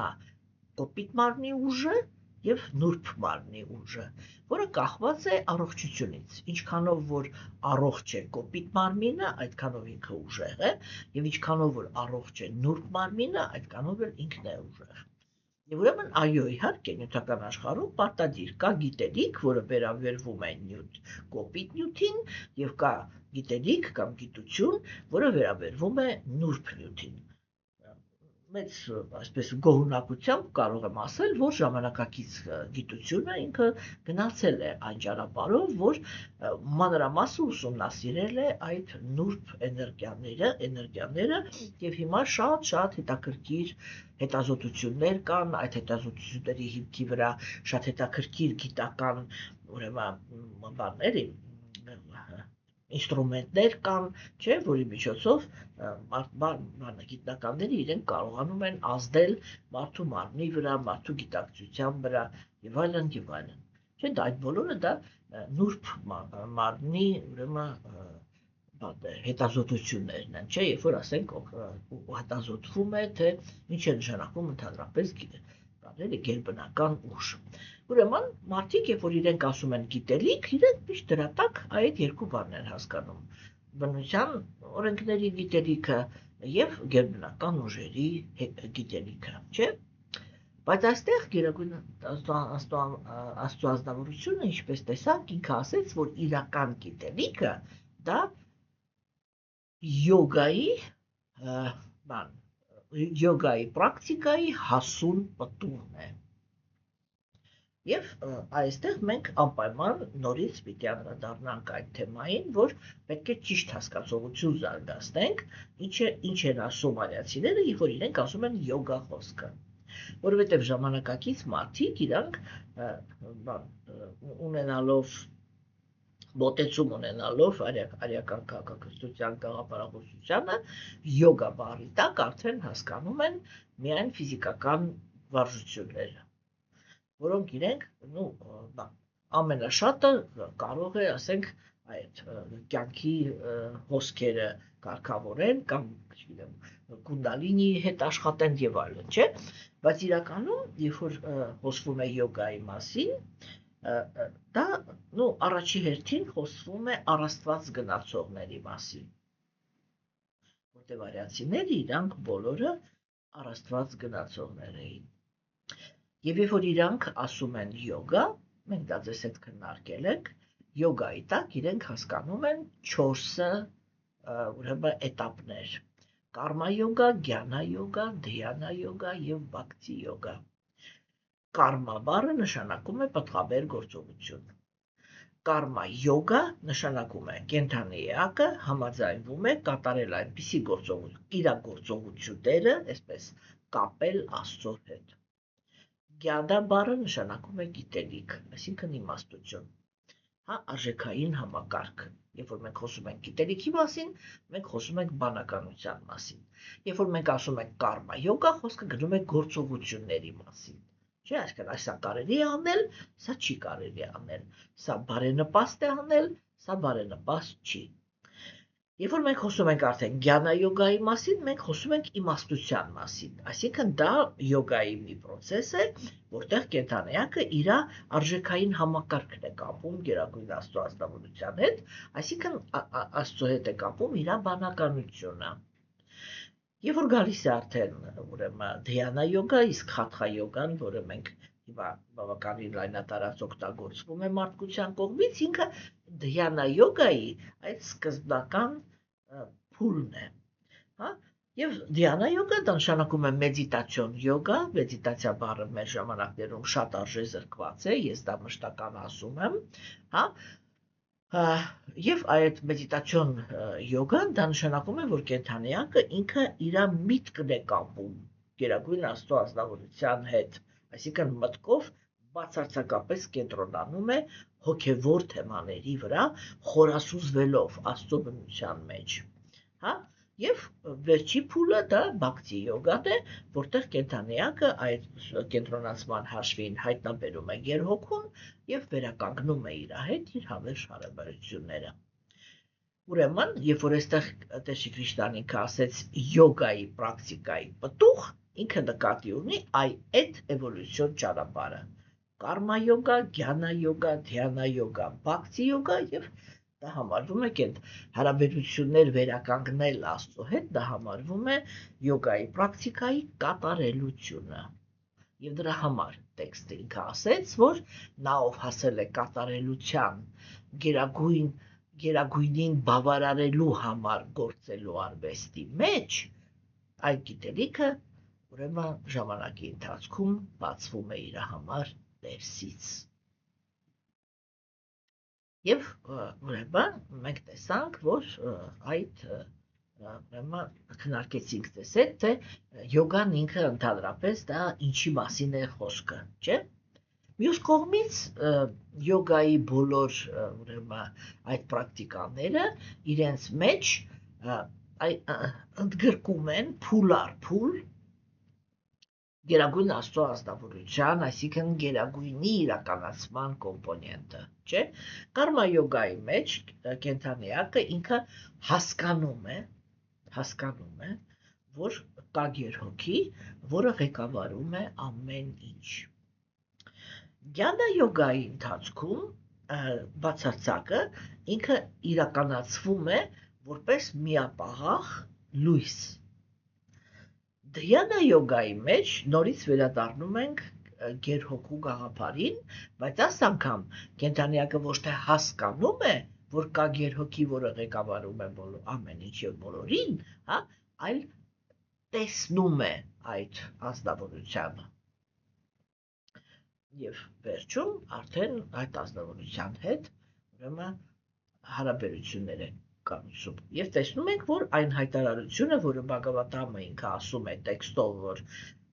կոպիտ մարմնի ուժը եւ նուրբ մարմնի ուժը, որը կախված է առողջությունից, ինչքանով որ առողջ է կոպիտ մարմինը, այդքանով ինքը ուժեղ է, եւ ինչքանով որ առողջ է նուրբ մարմինը, այդքանով էլ ինքն է ուժեղ։ Եվ ուրեմն այո, իհարկե, նյութական աշխարհում պարտադիր կա գիտելիք, որը վերաբերվում է կոպիտ նյութին, եւ կա գիտելիք կամ գիտություն, որը վերաբերվում է նուրբ նյութին։ Մեծ այսպես գոհունակությամբ կարող եմ ասել, որ ժամանակակից գիտությունը ինքը գնացել է այն ճանապարհով, որ մանրամասը ուսումնասիրել է այդ նուրբ էներգիաները եւ հիմա շատ հետաքրքիր հետազոտություններ կան, այդ հետազոտությունների հիմքի վրա շատ հետաքրքիր գիտական, ուրեմն բաներ ինստրումենտներ կան, չէ, որի միջոցով գիտնականները իրենք կարողանում են ազդել մարդու մարմնի վրա, մարդու գիտակցության վրա եւ այլն եւ այլն։ Չէ, դա այդ բոլորը դա նուրբ մարմնի, ուրեմն հետազոտություններն են, չէ, երբ որ ասենք հետազոտվում է, թե ինչ է նշանակում ընդհանրապես գերբնական ուժ։ Ուրեմն մարդիկ, երբ որ իրենք ասում են գիտելիք, իրենք միշտ դրա տակ այդ երկու բաներն են հասկանում. բնության օրենքների գիտելիքը եւ գերբնական ուժերի գիտելիքը, չէ՞։ Բայց այստեղ գերագույն Աստծո ազնվորությունը, ինչպես տեսանք, ինքը ասեց, որ իրական գիտելիքը դա յոգայի պրակտիկայի հասուն պտուղն է։ Եվ այստեղ մենք անպայման նորից պիտի անդրադառնանք այդ թեմային, որ պետք է ճիշտ հասկացողություն զարգացնենք, ինչ են ասում արիացիները, երբ որ իրենք ասում են յոգա խոսքը, որովհետև ժամանակակից մարդիկ իրանք ունենալով մոտեցում ունենալով արիական քաղաքակրթության գաղափարախոսությանը յոգա բառի տակ արդեն հասկանում են միայն ֆիզիկական վարժությունները, որոնք իրենք ամենաշատը կարող է, ասենք, այդ կյանքի հոսքերը կարգավորեն կամ չգիտեմ կունդալինի հետ աշխատեն եւ այլն, չէ՞։ Բայց իրականում երբ որ խոսվում է յոգայի մասին, դա առաջի հերթին խոսվում է առաստված գնացողների մասին, որտեղ արիացիները իրանք բոլորը առաստված գնացողներ էին։ Եվ երբ որ իրանք ասում են յոգա, մենք դա ձեզ հետ քննարկել ենք, յոգայի տակ իրենք հասկանում են 4 ուրեմն էտապներ. կարմա յոգա, գյանա յոգա, դհյանա յոգա եւ բhakti յոգա։ Կարմա բառը նշանակում է պտղաբեր գործողություն։ Կարմա յոգա նշանակում է կենդանի էակը համաձայնվում է կատարել այնպիսի գործողությունները, այսպես կապել Աստծո հետ։ Գյանա բառը նշանակում է գիտելիք, այսինքն իմաստություն, արժեքային համակարգ։ Երբ որ մենք խոսում ենք գիտելիքի մասին, մենք խոսում ենք բանականության մասին։ Երբ որ մենք ասում ենք կարմա յոգա, խոսքը գնում է գործողությունների մասին։ Չէ՞, այսինքն սա կարելի է անել, սա չի կարելի անել, սա բարենպաստ է անել, սա բարենպաստ չի։ Երբ որ մենք խոսում ենք արդեն գյանա յոգայի մասին, մենք խոսում ենք իմաստության մասին, այսինքն դա յոգայի մի process է, որտեղ կենդանեակը իր արժեքային համակարգն է կապում գերագույն Աստծո ազնվորության հետ, այսինքն Աստծո հետ է կապում իր բանականությունը։ Երբ որ գալիս է արդեն ուրեմն դհյանա յոգա, իսկ հաթխա յոգան, որը մենք հիմա բավականին լայնատարած օգտագործվում է մարդկության կողմից, ինքը դհյանա յոգայի այդ սկզբնական փուլն է, Եվ դհյանա յոգա դա նշանակում է մեդիտացիոն յոգա, մեդիտացիա բառը մեր ժամանակներում շատ արժեզրկված է, ես դա մշտական ասում եմ, Եվ այդ մեդիտացիոն յոգան դա նշանակում է, որ կենդանեակը ինքը իր միտքն է կապում գերագույն Աստծո ազնվորության հետ, այսինքն մտքով բացարձակապես կենտրոնանում է հոգևոր թեմաների վրա, խորասուզվելով Աստծո բնության մեջ, Եվ վերջի փուլը դա բhakti յոգան է, որտեղ կենդանեակը այդ կենտրոնացման հաշվին հայտնաբերում է գերհոգուն եւ վերականգնում է իր հետ իր հավերժ հարաբերությունները։ Ուրեմն, երբ որ այստեղ Տեր Կրիշնան ինքը ասեց յոգայի պրակտիկայի պտուղ, ինքը նկատի ունի այդ էվոլյուցիոն ճանապարհը։ Կարմա յոգա, գյանա յոգա, դհյանա յոգա, բhakti յոգա եւ դա համարվում է հարաբերություններ վերականգնել Աստծո հետ, դա համարվում է յոգայի պրակտիկայի կատարելությունը։ Եվ դրա համար տեքստը ինքը ասեց, որ նա ով հասել է կատարելության գերագույնին բավարարելու համար գործելու արվեստի մեջ, այդ գիտելիքը ուրեմն ժամանակի ընթացքում բացվում է իր համար ներսից։ Եվ ուրեմն մենք տեսանք, որ այդ ուրեմն քննարկեցինք ձեզ հետ, թե յոգան ինքը ընդհանրապես դա ինչի մասին է խոսքը, չէ՞։ Մյուս կողմից յոգայի բոլոր ուրեմն այդ պրակտիկաները իրենց մեջ ընդգրկում են փուլ առ փուլ գերագույն Աստծո ազնվորության, այսինքն գերագույնի իրականացման կոմպոնենտը, չէ՞։ Կարմա յոգայի մեջ կենդանեակը ինքը հասկանում է, որ կա գերհոգի, որը ղեկավարում է ամեն ինչ։ Գյանա յոգայի ընթացքում բացարձակը ինքը իրականացվում է որպես միապաղաղ լույս։ Դհյանա յոգայի մեջ նորից վերադառնում ենք գերհոգու գաղափարին, բայց այս անգամ կենդանեակը ոչ թե հասկանում է, որ կա գերհոգի, որը ղեկավարում է ամեն ինչ եւ բոլորին, այլ տեսնում է այդ ազնվորությունը։ Եվ վերջում արդեն այդ ազնվորության հետ ուրեմն հարաբերություններ են կառուցում։ Եվ տեսնում ենք, որ այն հայտարարությունը, որը Բhagavatam-ը ինքը ասում է տեքստով, որ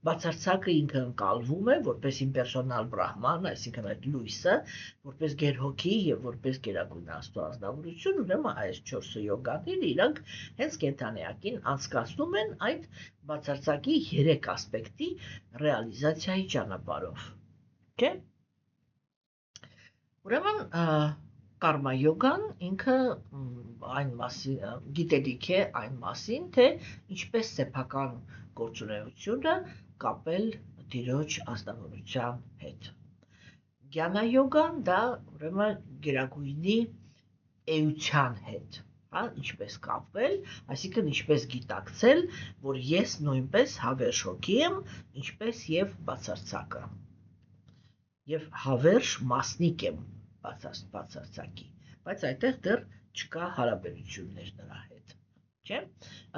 բացարձակը ինքը ընկալվում է որպես իմպերսոնալ բրահման, այսինքն այդ լույսը, որպես գերհոգի եւ որպես գերագույն Աստծո ազնվորություն, ուրեմն այս 4 յոգաները իրանք հենց կենդանեակին անցկացնում են այդ բացարձակի 3 ասպեկտի ռեալիզացիայի ճանապարհով։ Չէ՞։ Ուրեմն Կարմա յոգան ինքը այն մասին գիտելիք է այն մասին, թե ինչպես սեփական գործունեությունը կապել տիրոջ ազնվորության հետ։ Գյանա յոգան դա ուրեմն գերագույնի էության հետ, հա, ինչպես կապվել, այսինքն ինչպես գիտակցել, որ ես նույնպես հավերժ հոգի եմ, ինչպես եւ բացարձակը։ Եվ հավերժ մասնիկ եմ բացարձակի, բայց այդտեղ դեռ չկա հարաբերություններ նրա հետ, չէ՞։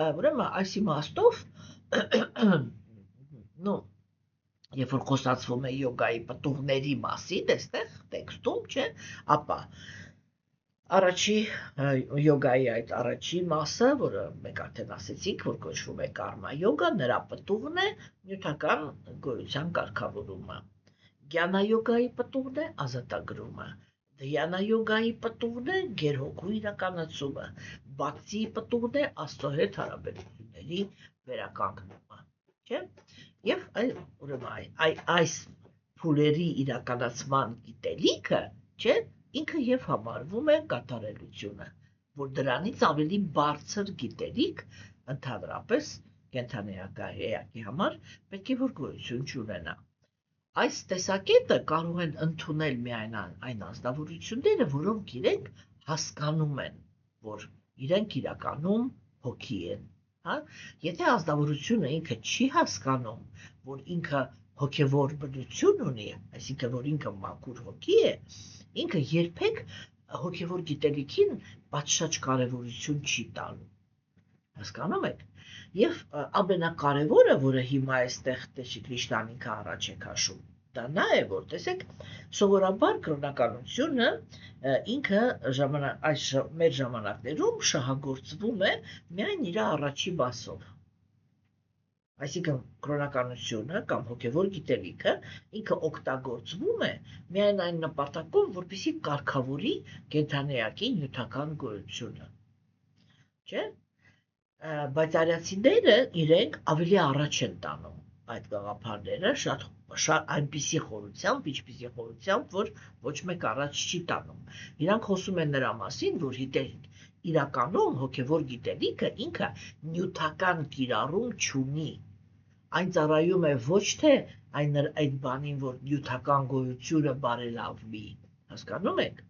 Ուրեմն այս իմաստով երբ որ խոսացվում է յոգայի պտուղների մասին, այստեղ տեքստում, չէ, ապա առաջի յոգայի այդ առաջի մասը, որը մենք արդեն ասեցինք, որ կոչվում է կարմա յոգա, նրա պտուղն է նյութական գոյության կարգավորումը։ Գյանա յոգայի պտուղն է ազատագրումը, դհյանա յոգայի պտուղն է գերհոգու իրականացումը, բhakti-ի պտուղն է աստծո հետ հարաբերությունների վերականգնումը, չէ՞։ Եվ ուրեմն այս փուլերի իրականացման գիտելիքը, չէ, ինքը եւ համարվում է կատարելությունը, որ դրանից ավելի բարձր գիտելիք ընդհանրապես կենդանեակի համար պետք է որ գոյություն չունենա։ Այս տեսակետը կարող են ընդունել միայն այն ազնվորությունները, որոնք իրենք հասկանում են, որ իրենք իրականում հոգի են, հա։ Եթե ազնվորությունը ինքը չի հասկանում, որ ինքը հոգևոր բնություն ունի, այսինքն որ ինքը մաքուր հոգի է, ինքը երբեք հոգևոր գիտելիքին պատշաճ կարևորություն չի տալու, հասկանում եք։ Եվ ամենակարևորը, որը հիմա այստեղ Քրիշնան ինքը առաջ է քաշում, դա նա է, որ տեսեք, սովորաբար կրոնականությունը ինքը մեր ժամանակներում շահագործվում է միայն իր առաջի մասով։ Այսինքն կրոնականությունը կամ հոգևոր գիտելիքը ինքը օգտագործվում է միայն այն նպատակով, որպեսզի կարգավորի կենդանեակի նյութական գոյությունը, չէ՞։ Բայց արիացիները իրենք ավելի առաջ են տանում այդ գաղափարները շատ այնպիսի խորությամբ, ինչպիսի խորությամբ, որ ոչ մեկ առաջ չի տանում։ Իրանք խոսում են նրա մասին, որ իրականում հոգևոր գիտելիքը ինքը նյութական կիրառում չունի։ Այն ծառայում է ոչ թե այդ բանին, որ նյութական գոյությունը բարելավվի, հասկանում եք,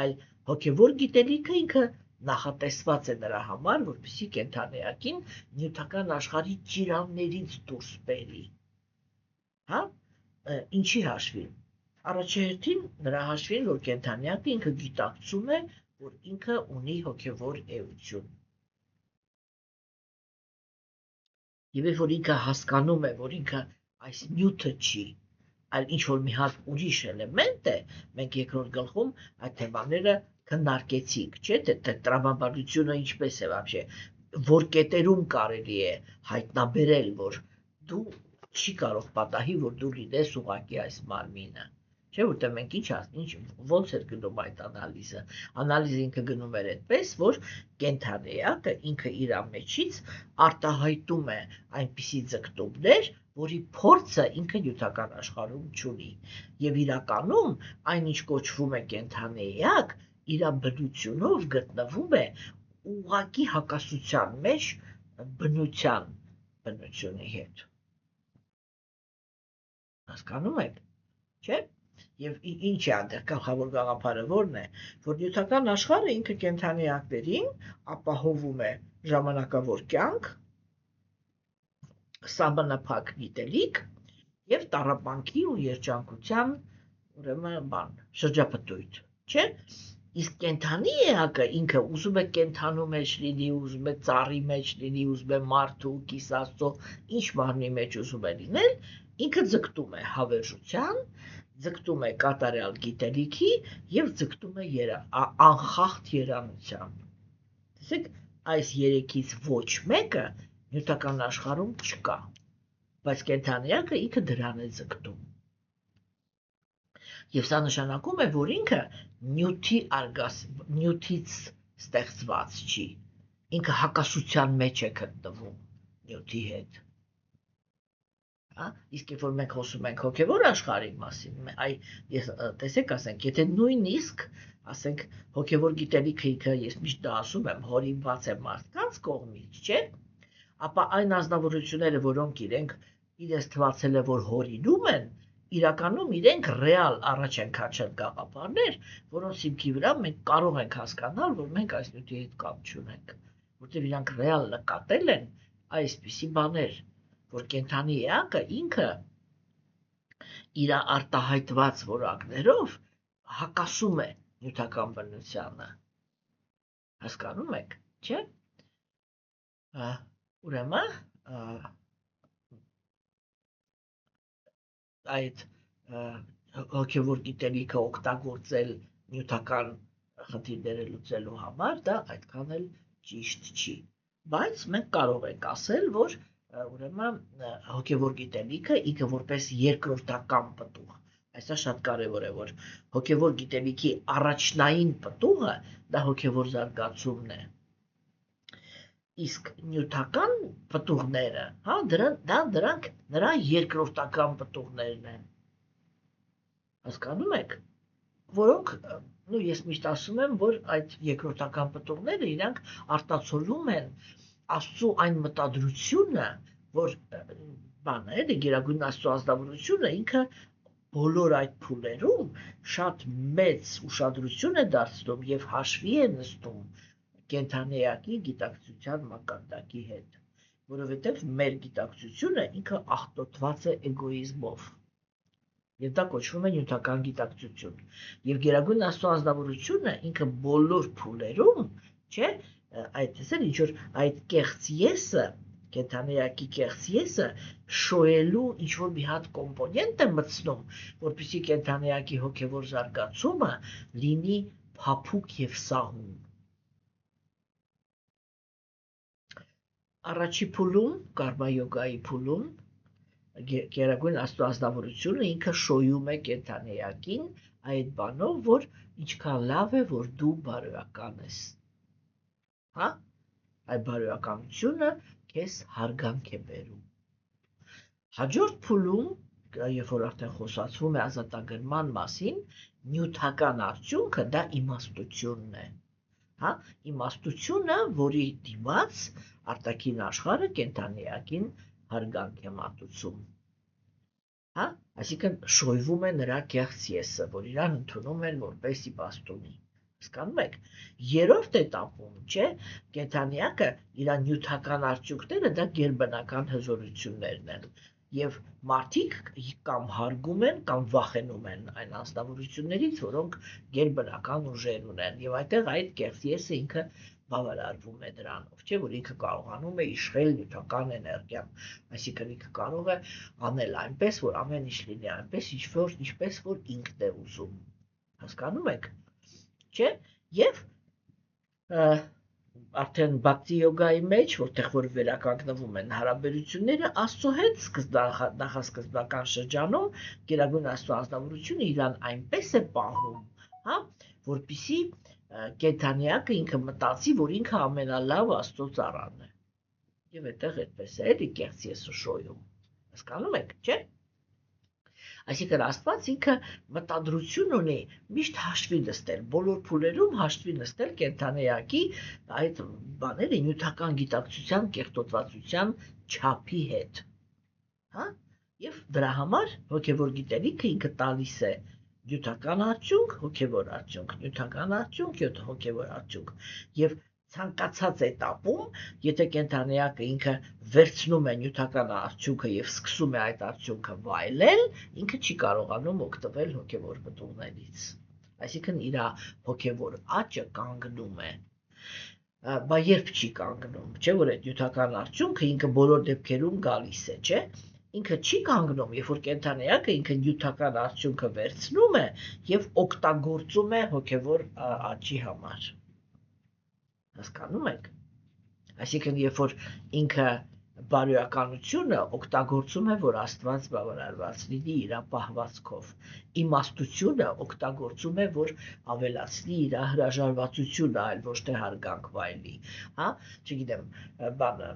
այլ հոգևոր գիտելիքը ինքը նախատեսված է նրա համար, որպեսզի կենդանեակին նյութական աշխարհի ճիրաններից դուրս բերի, հա, ինչի հաշվին։ Առաջերտին նրա հաշվին, որ կենդանեակը ինքը գիտակցում է, որ ինքը ունի հոգևոր էություն։ Եվ երբ որ ինքը հասկանում է, որ ինքը այս նյութը չի, այլ ինչ-որ մի հատ ուրիշ էլեմենտ է, մենք երկրորդ գլխում այդ թեմաները քննարկեցինք, չէ՞, թե տրամաբանությունը ինչպես է вообще, որ կետերում կարելի է հայտնաբերել, որ դու չի կարող պատահի, որ դու լինես ուղղակի այս մարմինը, չէ՞, որտեղ մենք ոնց էր գնում այդ անալիզը։ Անալիզը ինքը գնում էր այդպես, որ կենդանեակը ինքը իր մեջից արտահայտում է այնպիսի ձգտումներ, որի փորձը ինքը նյութական աշխարհում չունի։ Եվ իրականում այն ինչ կոչվում է կենդանեակ, իր բնությունով գտնվում է ուղղակի հակասության մեջ բնությունի հետ։ Հասկանում եք, չէ՞։ Եվ ինչ է այնտեղ գլխավոր գաղափարը որն է, որ նյութական աշխարհը ինքը կենդանեակներին ապահովում է ժամանակավոր կյանք, սահմանափակ գիտելիք եւ տառապանքի ու երջանկության ուրեմն շրջապտույտ, չէ՞։ Իսկ կենդանի էակը ինքը ուզում է կենդանու մեջ լինի, ուզում է ծառի մեջ լինի, ուզում է մարդու, կիսաստծո, ինչ մարմնի մեջ ուզում է լինել, ինքը ձգտում է հավերժության, ձգտում է կատարյալ գիտելիքի եւ ձգտում է անխախտ երանության։ Տեսեք, այս երեքից ոչ մեկը նյութական աշխարհում չկա, բայց կենդանեակը ինքը դրան է ձգտում։ Եվ սա նշանակում է, որ ինքը նյութից ստեղծված չի, ինքը հակասության մեջ է գտնվում նյութի հետ։ Իսկ երբ որ մենք խոսում ենք հոգևոր աշխարհի մասին, տեսեք, ասենք, եթե նույնիսկ ասենք հոգևոր գիտելիքը ինքը ես միշտ դա ասում եմ, հորինված է մարդկանց կողմից, չէ՞, ապա այն ազնվորությունները, որոնք իրենց թվացել է, որ հորինում են, իրականում իրենք ռեալ առաջ են քաշել գաղափարներ, որոնց հիմքի վրա մենք կարող ենք հասկանալ, որ մենք այս նյութի հետ կապ չունենք, որտեղ իրանք ռեալ նկատել են այսպիսի բաներ, որ կենդանի էակը ինքը իր արտահայտված որակներով հակասում է նյութական բնությանը, հասկանում եք, չէ՞, ուրեմն այդ հոգևոր գիտելիքը օգտագործել նյութական խնդիրները լուծելու համար, դա այդքան էլ ճիշտ չի, բայց մենք կարող ենք ասել, որ ուրեմն հոգևոր գիտելիքը ինքը որպես երկրորդական պտուղ, այսա շատ կարևոր է, որ հոգևոր գիտելիքի առաջնային պտուղը դա հոգևոր զարգացումն է, իսկ նյութական պտուղները, դրանք նրա երկրորդական պտուղներն են, հասկանում եք, որոնք, ես միշտ ասում եմ, որ այդ երկրորդական պտուղները իրանք արտացոլում են Աստծո այն մտադրությունը, որ գերագույն Աստծո ազնվորությունը ինքը բոլոր այդ փուլերում շատ մեծ ուշադրություն է դարձնում եւ հաշվի է նստում կենդանեակի գիտակցության մակարդակի հետ, որովհետեւ մեր գիտակցությունը ինքը աղտոտված է էգոիզմով։ Եվ դա կոչվում է նյութական գիտակցություն։ Եվ գերագույն Աստծո ազնվորությունը ինքը բոլոր փուլերում, չէ՞, այսինքն ինչ որ այդ կեղծ եսը, կենդանեակի կեղծ եսը շոյելու ինչ որ մի հատ կոմպոնենտ է մտցնում, որպեսզի կենդանեակի հոգևոր զարգացումը լինի փափուկ եւ սահուն։ Առաջի փուլում, կարմա յոգայի փուլում, գերագույն Աստծո ազնվորությունը ինքը շոյում է կենդանեակին այդ բանով, որ ինչքան լավ է, որ դու բարոյական ես։ Այդ բարոյականությունը քեզ հարգանք է բերում։ Հաջորդ փուլում, երբ որ արդեն խոսացվում է ազատագրման մասին, նյութական արդյունքը դա իմաստությունն է։ Իմաստությունը, որի դիմաց արտաքին աշխարհը կենդանեակին հարգանք է մատուցում։ Այսինքն շոյվում է նրա կեղծ եսը, որ իրան ընդունում են որպես իմաստունի։ Հասկանում եք, երրորդ этаպում, չէ, կենդանեակը իր նյութական արդյունքները դա գերբնական հզորություններն են, եւ մարդիկ կամ հարգում են կամ վախենում են այն անձնավորություններից, որոնք գերբնական ուժեր ունեն, եւ այդտեղ այդ կեղծ եսը ինքը բավարարվում է դրանով, չէ, որ ինքը կարողանում է իշխել նյութական էներգիան, այսինքն ինքը կարող է անել այնպես, որ ամեն ինչ լինի այնպես, ինչպես որ ինքն է ուզում։ Հասկանում եք, չէ, եւ արդեն բակտի յոգայի մեջ, որտեղ որ վերականգնվում են հարաբերությունները Աստծո հետ նախասկզբնական շրջանում, գերագույն Աստծո ազնվորությունը իրան այնպես է պահում, որպեսզի կենդանեակը ինքը մտածի, որ ինքը ամենալավ Աստծո ծառան է։ Եվ այդտեղ այդպես է էլի կեղծ եսը շոյում։ Հասկանում եք, չէ՞։ Այսինքն Աստված ինքը մտադրություն ունի միշտ հաշվի նստել, բոլոր փուլերում հաշվի նստել կենդանեակի այդ բաները նյութական գիտակցության կեղտոտվածության չափի հետ։ Եվ դրա համար հոգևոր գիտելիքը ինքը տալիս է նյութական արդյունք, հոգևոր արդյունք, նյութական արդյունք, հոգևոր արդյունք։ Եվ ցանկացած этаպում, եթե կենդանեակը ինքը վերցնում է նյութական արդյունքը եւ սկսում է այդ արդյունքը վայելել, ինքը չի կարողանում օգտվել հոգևոր պտուղներից։ Այսինքն իր հոգևոր աճը կանգնում է։ Բա երբ չի կանգնում, չէ՞ որ այդ նյութական արդյունքը ինքը բոլոր դեպքերում գալիս է, չէ՞։ Ինքը չի կանգնում, երբ որ կենդանեակը ինքը նյութական արդյունքը վերցնում է եւ օգտագործում է հոգևոր աճի համար։ Հասկանում եք։ Այսինքն երբ որ ինքը բարոյականությունը օգտագործում է, որ Աստված բավարարված լինի իր պահվածքով։ Իմաստությունը օգտագործում է, որ ավելացնի իր հրաժարվածությունը, այլ ոչ թե հարգանք վայելի, հա, չգիտեմ, բանը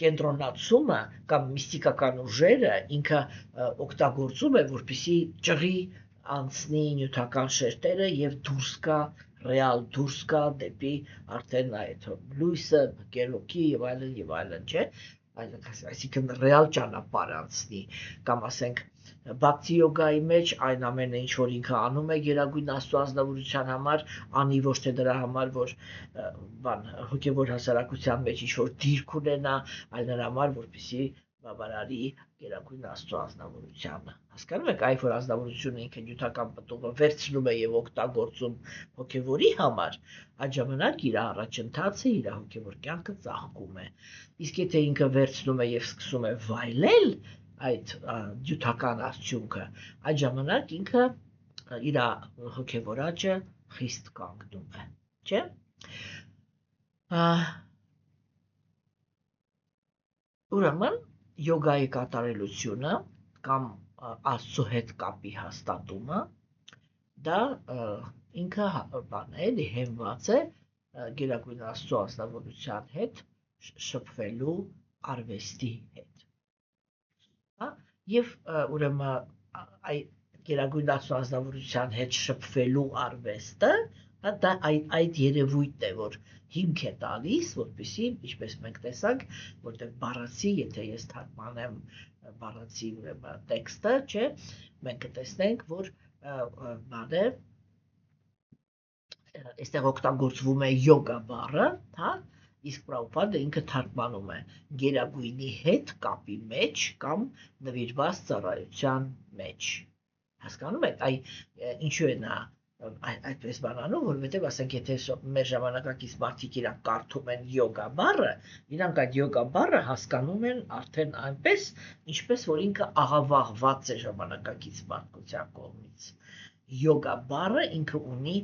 կենտրոնացումը կամ միստիկական ուժերը ինքը օգտագործում է, որպեսզի ճղի անցնի նյութական շերտերը եւ դուրս գա ռեալ դուրս գա դեպի արդեն այդ լույսը, գելոքի եւ այլն, չէ՞։ Այսինքն ռեալ ճանապարհ անցնի, կամ ասենք բացի յոգայի մեջ այն ամենը ինչ որ ինքը անում է Գերագույն Աստծո ազնվորության համար, անի ոչ թե դրա համար, որ հոգևոր հասարակության մեջ ինչ որ դիրք ունենա, այլ նրա համար, որպեսզի բավարարի Գերագույն Աստծո ազնվորությանը։ Հասկանում եք, այ որ ազնվորությունը ինքը նյութական պտուղը վերցնում է եւ օգտագործում հոգևորի համար, այդ ժամանակ իր առաջընթացը, իր հոգևոր կյանքը ծաղկում է։ Իսկ եթե ինքը վերցնում է եւ սկսում է վայելել այդ նյութական արդյունքը, այդ ժամանակ ինքը իր հոգևոր աճը խիստ կանգնում է, չէ՞։ Ուրեմն յոգայի կատարելությունը կամ Աստծո հետ կապի հաստատումը դա ինքը բան է, էլի հենված է Գերագույն Աստծո ազնվորության հետ շփվելու արվեստի հետ, հա, եւ ուրեմն այ Գերագույն Աստծո ազնվորության հետ շփվելու արվեստը, հա, դա այդ երևույթն է, որ հիմք է տալիս, որպեսզի, ինչպես մենք տեսանք, որտեղ բառացի, եթե ես թարգմանեմ բառացի ուրեմն տեքստը, չէ, մենք կտեսնենք, որ բան է, այստեղ օգտագործվում է յոգա բառը, հա, իսկ Պրաբհուպադը ինքը թարգմանում է գերագույնի հետ կապի մեջ կամ նվիրված ծառայության մեջ։ Հասկանում եք, ինչու է նա այդպես բանանում, որովհետև ասենք, եթե մեր ժամանակակից մարդիկ իրանք կարդում են յոգա բառը, իրանք այդ յոգա բառը հասկանում են արդեն այնպես, ինչպես որ ինքը աղավաղված է ժամանակակից մարդկության կողմից։ Յոգա բառը ինքը ունի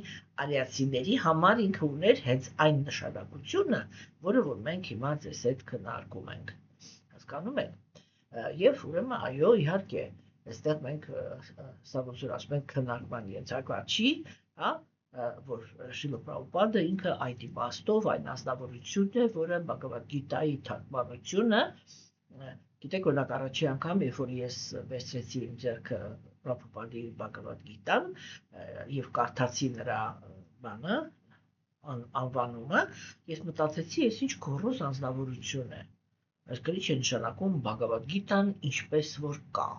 արիացիների համար, ինքը ուներ հենց այն նշանակությունը, որը որ մենք հիմա ձեզ հետ քննարկում ենք։ Հասկանում եք։ Եվ ուրեմն այո, իհարկե, այստեղ մենք սա ոնց որ ասում ենք քննարկման ենթակա չի, հա, որ Շրիլա Պրաբհուպադը ինքը այդ իմաստով այն ազնվորությունն է, որը Բhagavad Gita-ի թարգմանությունը, գիտեք, օրինակ առաջի անգամ, երբ որ ես վերցրեցի իմ ձեռքը Պրաբհուպադի Bhagavad Gita-ն եւ կարդացի նրա բանը, անվանումը, ես մտածեցի, ես ինչ գոռոզ անձնավորություն է։ Այսինքն ինչ է նշանակում Bhagavad Gita-ն ինչպես որ կա։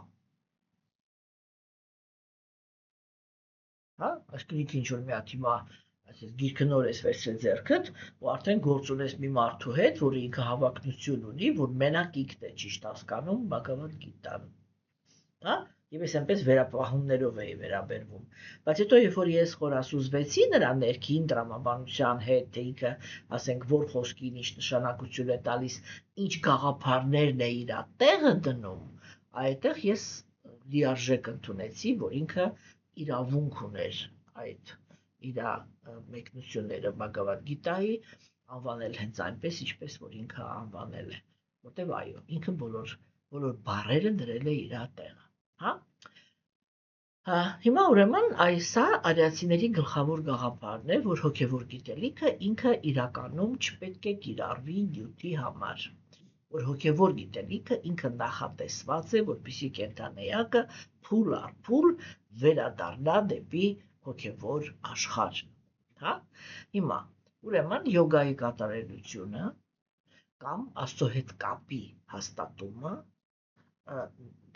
Հա, այսինքն ինչ որ մի հատ հիմա, այսպես գիրքը նոր ես վերցրել ձեռքդ, ու արդեն գործ ունես մի մարդու հետ, որը ինքը հավակնություն ունի, որ մենակ ինքն է ճիշտ հասկանում Bhagavad Gita-ն։ Հա, եւ ես այնպես վերապահումներով էի վերաբերվում։ Բայց հետո երբ որ ես խորասուզվեցի նրա ներքին տրամաբանության հետ, թե ինքը, ասենք, որ խոսքին ինչ նշանակություն է տալիս, ինչ գաղափարներն է իր տեղը դնում, այդտեղ ես լիարժեք ընդունեցի, որ ինքը իրավունք ուներ այդ իր մեկնությունները Bhagavad Gita-ի անվանել հենց այնպես, ինչպես որ ինքը անվանել է, որտեվ այո, ինքը բոլոր բառերը դրել է իր տեղը, հա։ Հիմա ուրեմն սա արիացիների գլխավոր գաղափարն է, որ հոգևոր գիտելիքը ինքը իրականում չպետք է կիրառվի նյութի համար, որ հոգևոր գիտելիքը ինքը նախատեսված է, որպեսզի կենդանեակը փուլ առ փուլ վերադառնա դեպի հոգևոր աշխարհ, հա։ Հիմա ուրեմն յոգայի կատարելությունը կամ Աստծո հետ կապի հաստատումը,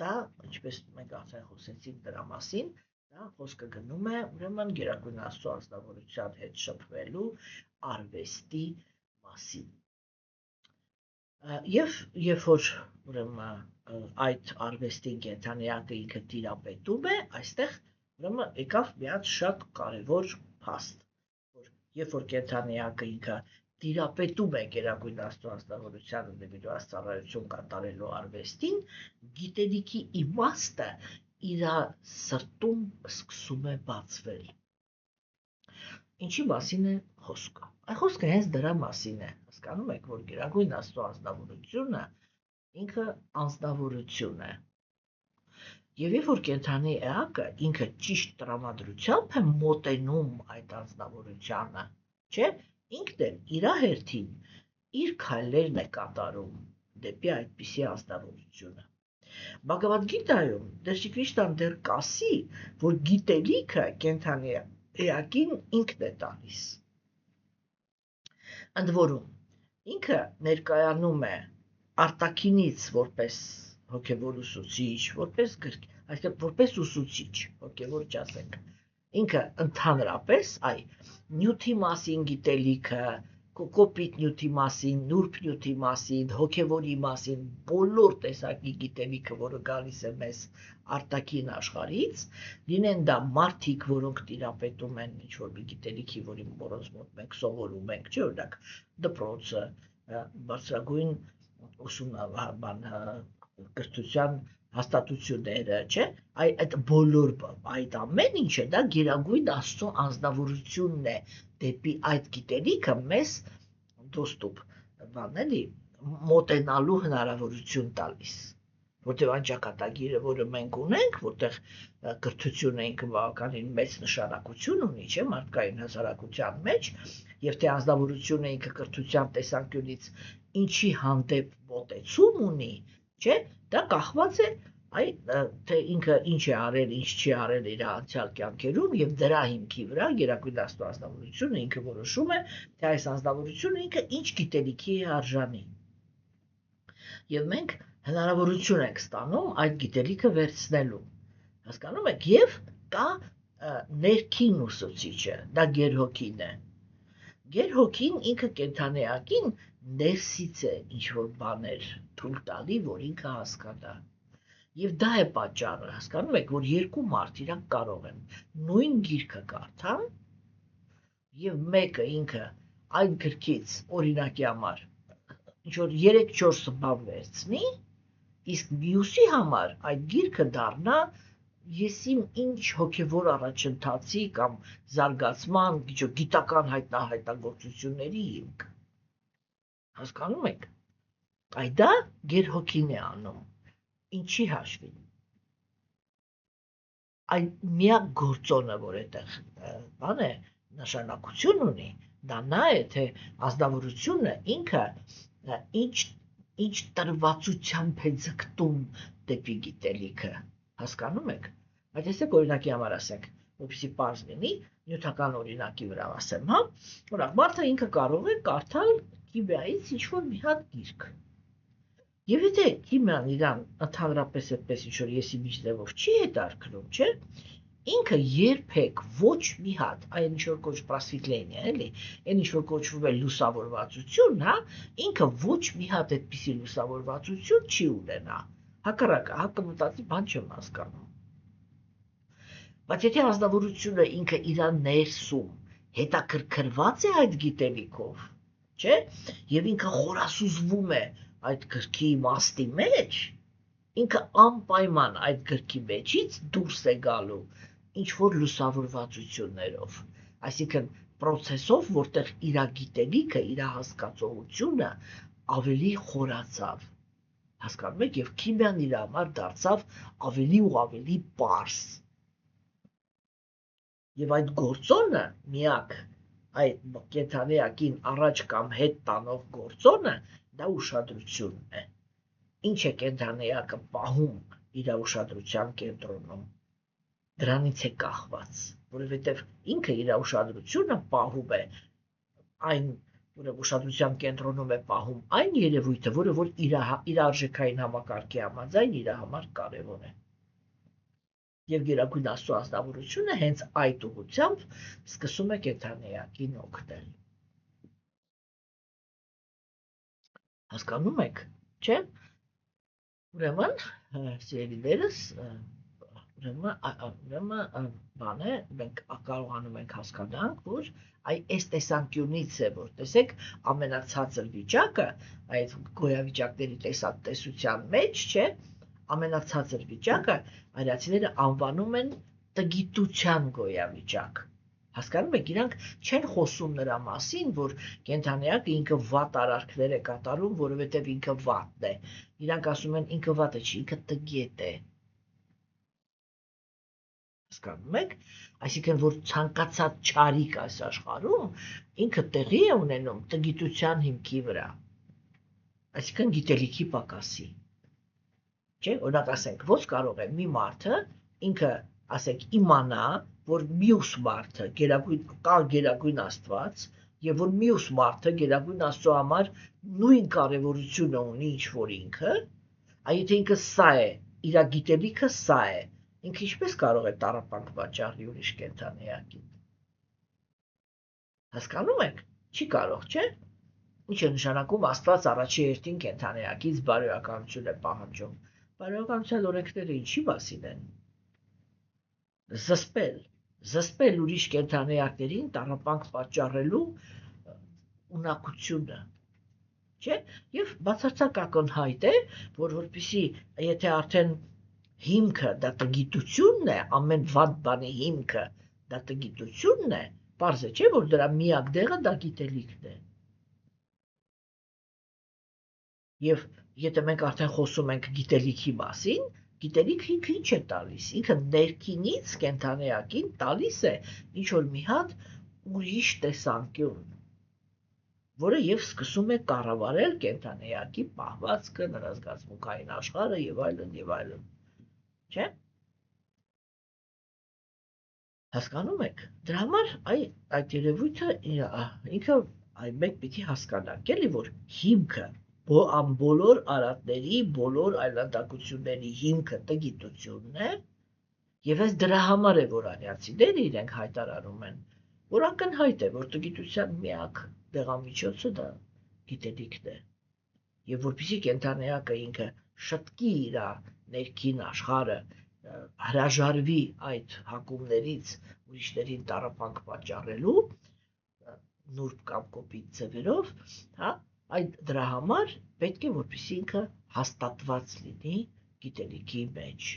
դա, ինչպես մենք արդեն խոսեցինք դրա մասին, դա խոսքը գնում է ուրեմն Գերագույն Աստծո ազնվորության հետ շփվելու արվեստի մասին։ Եվ երբ որ ուրեմն այդ արվեստին կենդանեակը ինքը տիրապետում է, այստեղ ուրեմն եկավ մի հատ շատ կարևոր փաստ, որ երբ որ կենդանեակը ինքը տիրապետում է Գերագույն Աստծո ազնվորությանը նվիրված ծառայություն կատարելու արվեստին, գիտելիքի իմաստը իր սրտում սկսում է բացվել։ Ինչի մասին է խոսքը։ Այդ խոսքը հենց դրա մասին է։ Հասկանում եք, որ Գերագույն Աստծո ազնվորությունը ինքը անձնավորություն է։ Եվ երբ որ կենդանի էակը ինքը ճիշտ տրամադրությամբ է մոտենում այդ անձնավորությանը, չէ, ինքն էլ իր հերթին իր քայլերն է կատարում դեպի այդպիսի անձնավորությունը։ Բhagavad Gita-ում Դերշիկ Վիշտան դեռ կասի, որ գիտելիքը կենդանի էակին ինքն է տալիս։ Ընդ որում ինքը ներկայանում է արտաքինից որպես հոգևոր ուսուցիչ, որպես այսինքն որպես ուսուցիչ, հոգևոր չասենք, ինքը ընդհանրապես նյութի մասին գիտելիքը, կոպիտ նյութի մասին, նուրբ նյութի մասին, հոգևորի մասին, բոլոր տեսակի գիտելիքը, որը գալիս է մեզ արտաքին աշխարհից, լինեն դա մարդիկ, որոնք տիրապետում են ինչ-որ մի գիտելիքի, որոնց մոտ մենք սովորում ենք, չէ՞ օրինակ դպրոցը, բարձրագույն կրթության հաստատությունները, չէ՞, այդ բոլոր այդ ամեն ինչը դա գերագույն Աստծո անձնավորությունն է դեպի այդ գիտելիքը մեզ դոստուպ բաների մոտենալու հնարավորություն տալիս, որտեղ այն ճակատագիրը, որը մենք ունենք, որտեղ կրթությունը ինքը բավականին մեծ նշանակություն ունի, չէ՞, մարդկային հասարակության մեջ, եւ թե անձնավորությունը ինքը կրթության տեսանկյունից ինչի հանդեպ մոտեցում ունի, չէ՞, դա կախված է թե ինքը ինչ է արել, ինչ չի արել իր անցյալ կյանքերում եւ դրա հիմքի վրա գերագույն Աստծո անձնավորությունը ինքը որոշում է, թե այս անձնավորությունը ինքը ինչ գիտելիքի է արժանի։ Եվ մենք հնարավորություն ենք ստանում այդ գիտելիքը վերցնելու։ Հասկանում եք, եւ կա ներքին ուսուցիչը, դա գերհոգին է։ Գերհոգին ինքը կենդանեակին ներսից է ինչ-որ բաներ թույլ տալի, որ ինքը հասկանա։ Եվ դա է պատճառը, հասկանում եք, որ երկու մարդ իրանք կարող են նույն գիրքը կարդան եւ մեկը ինքը այդ գրքից օրինակի համար ինչ-որ 3-4 բան վերցնի, իսկ մյուսի համար այդ գիրքը դառնա եսիմ ինչ հոգևոր առաջընթացի կամ զարգացման, գիտական հայտնագործությունների հիմք։ Հասկանում եք, դա գերհոգին է անում։ Ինչի հաշվին։ Այն միակ գործոնը, որ այդտեղ բան է, նշանակություն ունի, դա նա է, թե ազնվորությունը ինքը ինչ տրվածությամբ է ձգտում դեպի գիտելիքը, հասկանում եք։ Այդ տեսեք օրինակի համար ասենք, որպեսզի պարզ լինի, նյութական օրինակի վրա ասեմ, հա, օրինակ մարդը ինքը կարող է կարդալ քիմիայից ինչ-որ մի հատ գիրք։ Եվ եթե քիմիան իրան ընդհանրապես այդպես ինչ-որ եսի միջնևով չի հետարկնում, չէ, ինքը երբեք ոչ մի հատ, այն ինչ-որ կոչ պրասվիտլենիա, էլի, այն ինչ-որ կոչվում է լուսավորվածություն, հա, ինքը ոչ մի հատ այդպիսի լուսավորվածություն չի ունենա, հակառակը, հակը մտածի բան չեմ հասկանում։ Բայց եթե ազնվորությունը ինքը իրան ներսում հետաքրքրված է այդ գիտելիքով, չէ, եւ ինքը խորասուզվում է այդ գրքի իմաստի մեջ, ինքը անպայման այդ գրքի մեջից դուրս է գալու ինչ-որ լուսավորվածություններով, այսինքն պրոցեսով, որտեղ իր գիտելիքը, իր հասկացողությունը ավելի խորացավ, հասկանում եք, եւ քիմիան իր համար դարձավ ավելի ու ավելի պարզ։ Եվ այդ գործոնը միակ այդ կենդանեակին առաջ կամ հետ տանող գործոնը դա ուշադրությունն է։ Ինչ է կենդանեակը պահում իր ուշադրության կենտրոնում։ Դրանից է կախված, որովհետև ինքը իր ուշադրությունը պահում է այն, որը ուշադրության կենտրոնում է պահում այն երևույթը, որը որ իր արժեքային համակարգի համաձայն իր համար կարևոր է։ Եվ գերագույն Աստծո ազնվորությունը հենց այդ ուղղությամբ սկսում է կենդանեակին օգնել։ Հասկանում եք, չէ՞։ Ուրեմն, սիրելիներս, ուրեմն բան է, մենք կարողանում ենք հասկանանք, որ այս տեսանկյունից է, որ տեսեք, ամենացածր վիճակը, այդ գոյավիճակների տեսության մեջ, չէ, ամենացածր վիճակը հայրացիները անվանում են տգիտության գոյավիճակ, Հասկանում եք, իրանք չեն խոսում նրա մասին, որ կենդանիակը ինքը վատ արարքներ է կատարում, որովհետև ինքը վատն է։ Իրանք ասում են ինքը վատը չի, ինքը տգետ է։ Հասկանում եք, այսինքն որ ցանկացած չարիք այս աշխարհում ինքը տեղի է ունենում տգիտության հիմքի վրա, այսինքն գիտելիքի պակասի։ Չէ, օրինակ ասենք, ո՞ց կարող է մի մարդը ինքը, ասենք, իմանա, որ մյուս մարդը գերագույն Աստված, եւ որ մյուս մարդը գերագույն Աստծո համար նույն կարեւորությունը ունի, ինչ որ ինքը, եթե ինքը սա է, իր գիտելիքը սա է, ինքը ինչպես կարող է տառապանք պատճառի ուրիշ կենդանիակին։ Հասկանում եք, չի կարող, չէ՞։ Ինչ է նշանակում Աստված առաջի հերթին կենդանիակից բարոյականություն է պահանջում։ Բարոյականության օրենքները ինչի մասին են։ Զսպել ուրիշ կենդանիակներին տառապանք պատճառելու ունակությունը, չէ՞։ Եվ բացարձակ ակնհայտ է, որ որպեսզի եթե արդեն հիմքը դա տգիտությունն է, ամեն վատ բանի հիմքը դա տգիտությունն է, պարզ է, չէ՞, որ դրա միակ դեղը դա գիտելիքն է։ Եվ եթե մենք արդեն խոսում ենք գիտելիքի մասին, գիտելիքը ինքը ինչ է տալիս, ինքը ներքինից կենդանիակին տալիս է ինչ-որ մի հատ ուրիշ տեսանկյուն, որը և սկսում է կառավարել կենդանիակի պահվածքը, նրա զգացմունքային աշխարհը եւ այլն, չէ՞։ Հասկանում եք, դրա համար այդ երևույթը ինքը մենք պիտի հասկանանք, էլի, որ հիմքը բոլոր արատների, բոլոր այլանդակությունների հիմքը տգիտությունն է, եւ այս դրա համար է, որ արիացիները իրենք հայտարարում են, որ ակնհայտ է, որ տգիտության միակ դեղամիջոցը դա գիտելիքն է, եւ որպեսզի կենդանիակը ինքը շտկի իր ներքին աշխարհը, հրաժարվի այդ հակումներից ուրիշներին տառապանք պատճառելու, նուրբ կամ կոպիտ ձևերով, հա, այդ դրա համար պետք է որպեսզի ինքը հաստատված լինի գիտելիքի մեջ։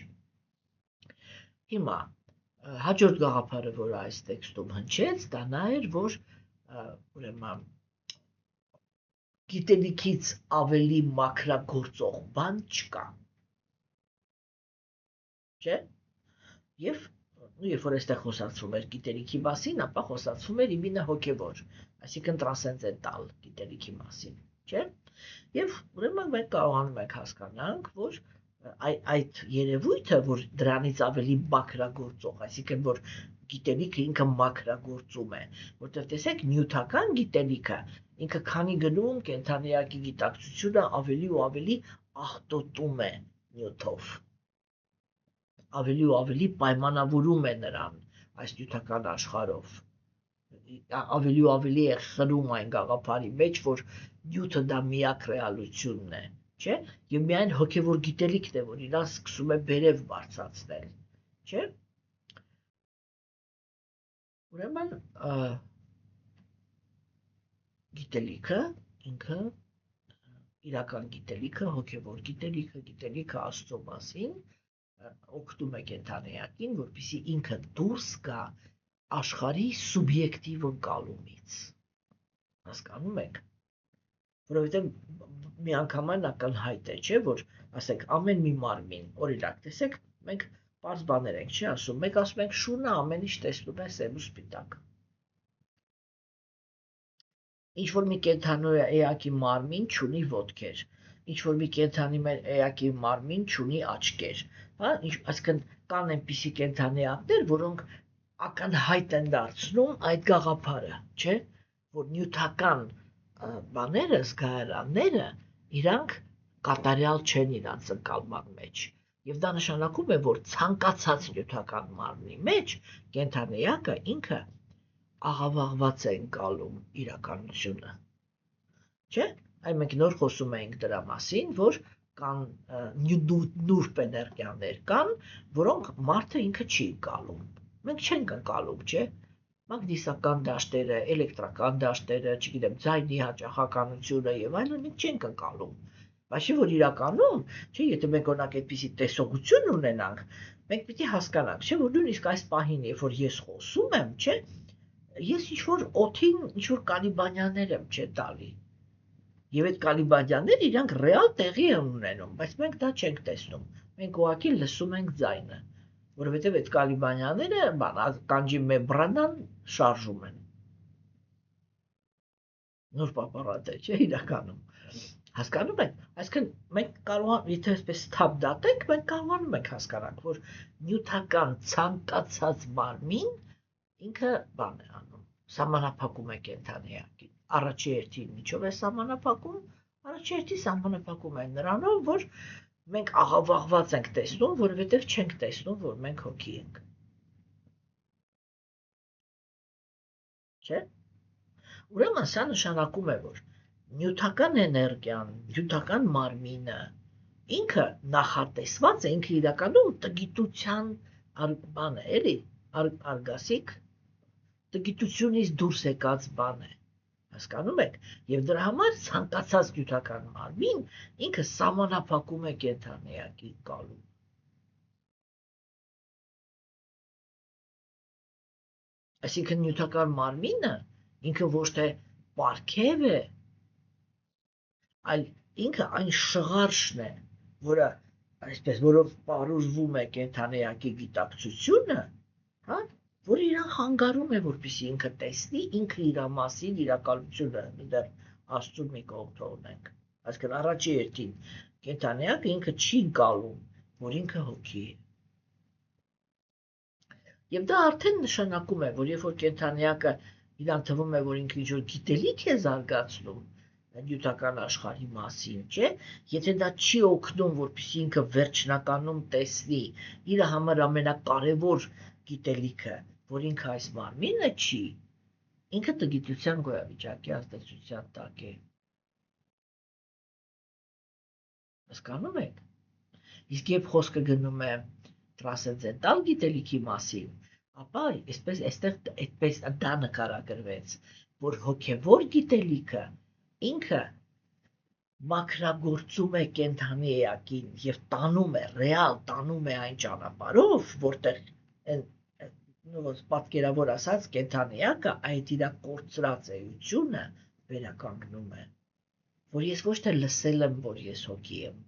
Հիմա հաջորդ գաղափարը, որը այս տեքստում հնչեց, դա նա էր, որ ուրեմն գիտելիքից ավելի մաքրագործող բան չկա։ Չէ՞։ Եվ երբ որ այստեղ խոսացվում էր գիտելիքի մասին, ապա խոսացվում էր իմինը հոգևոր, այսինքն տրանսցենդենտալ գիտելիքի մասին, չէ՞։ Եվ ուրեմն մենք կարողանում ենք հասկանանք, որ այդ երևույթը, որ դրանից ավելի մաքրագործող, այսինքն որ գիտելիքը ինքը մաքրագործում է, որտեղ տեսեք նյութական գիտելիքը ինքը քանի գնում կենդանիակի գիտակցությունը ավելի ու ավելի աղտոտում է նյութով, ավելի ու ավելի պայմանավորում է նրան այս նյութական աշխարհով, ավելի ու ավելի է խրում այն գաղափարի մեջ, որ նյութը դա միակ ռեալությունն է, չէ՞, եւ միայն հոգեվոր գիտելիքն է, որ իրան սկսում է բերև բարձրացնել, չէ՞։ Ուրեմն գիտելիքը ինքը իրական գիտելիքը, հոգևոր գիտելիքը Աստծո մասին օգնում է կենդանիակին, որպեսզի ինքը դուրս գա աշխարհի սուբյեկտիվ ընկալումից։ Հասկանում եք։ Որովհետև միանգամայն ակնհայտ է, չէ, որ ասենք ամեն մի մարմին, օրինակ, տեսեք, մենք պարզ բաներ ենք, չի ասում, մենք ասում ենք շունը ամեն ինչ տեսնում է սև ու սպիտակ։ Ինչ-որ մի կենդանու էակի մարմին չունի ոտքեր, ինչ-որ մի կենդանի էակի մարմին չունի աչքեր, հա, այսինքն կան այնպիսի կենդանիակներ, որոնք ակնհայտ են դարձնում այդ գաղափարը, չէ, որ նյութական բաները, զգայարանները, իրանք կատարյալ չեն իրանց ընկալման մեջ։ Եվ դա նշանակում է, որ ցանկացած նյութական մարմնի մեջ կենդանիակը ինքը աղավաղված է ընկալում իրականությունը։ Չէ՞։ Այ մենք նոր խոսում էինք դրա մասին, որ կան նուրբ էներգիաներ կան, որոնք մարդը ինքը չի ընկալում։ Մենք չենք ընկալում, չէ՞։ Մագնիսական դաշտերը, էլեկտրական դաշտերը, չգիտեմ, ձայնի հաճախականությունը եւ այլն մենք չենք ընկալում։ Բացի որ իրականում, չէ, եթե մենք օրինակ այդպիսի տեսողություն ունենանք, մենք պիտի հասկանանք, չէ, որ նույնիսկ այս պահին, երբ որ ես խոսում եմ, չէ, ես ինչ-որ օթին ինչ-որ Կալիբանյաներ եմ չէ տալի։ Եվ այդ Կալիբանյանները իրանք ռեալ տեղի են ունենում, բայց մենք դա չենք տեսնում։ Մենք ուղղակի լսում ենք ձայնը, որովհետև այդ Կալիբանյաները կանջի մեբրանան շարժում են։ Նոր պապարատե չէ իրականում։ Հասկանում եք, այսինքն մենք կարող եթե այսպես սթափ դատենք, մենք կարողանում ենք հասկանալ, որ նյութական ցանկացած մարմին ինքը բան է անում, սահմանափակում է կենդանի էակին։ Առաջի հերթին ինչով է սահմանափակում։ Առաջի հերթին սահմանափակում է նրանով, որ մենք աղավաղված ենք տեսնում, որովհետև չենք տեսնում, որ մենք հոգի ենք։ Չէ՞։ Ուրեմն սա նշանակում է, որ նյութական էներգիան, նյութական մարմինը ինքը նախատեսված է, ինքը իրականում տգիտության բան է, էլի, արգասիկ, տգիտությունից դուրս եկած բան է, հասկանում եք, եւ դրա համար ցանկացած նյութական մարմին ինքը սահմանափակում է կենդանի էակի կալում։ Այսինքն նյութական մարմինը ինքը ոչ թե պարգև է, այլ ինքը այն շղարշն է, որը այսպես որով պարուրվում է կենդանի էակի գիտակցությունը, հա, որ իրան խանգարում է, որպեսզի ինքը տեսնի ինքը իր մասին իրակալությունը, դեռ Աստծու մի կողմ թողնենք։ Այսինքն առաջի հերթին կենդանի էակը ինքը չի գալում, որ ինքը հոգի է։ Եվ դա արդեն նշանակում է, որ երբ որ կենդանի էակը իրան թվում է, որ ինքը ինչ-որ գիտելիք է զարգացնում նյութական աշխարհի մասին, չէ, եթե դա չի օգնում, որպեսզի ինքը վերջնականում տեսնի իր համար ամենակարևոր գիտելիքը, որ ինքը այս մարմինը չի, ինքը տգիտության գոյավիճակի ազդեցության տակ է։ Հասկանում եք։ Իսկ երբ խոսքը գնում է տրանսցենդենտալ գիտելիքի մասին, ապա այսպես այստեղ այդպես դա նկարագրվեց, որ հոգևոր գիտելիքը ինքը մաքրագործում է կենդանի էակին եւ տանում է, ռեալ տանում է այն ճանապարհով, որտեղ պատկերավոր ասած կենդանի էակը այդ իր կորցրած էությունը վերականգնում է, որ ես ոչ թե լսել եմ, որ ես հոգի եմ,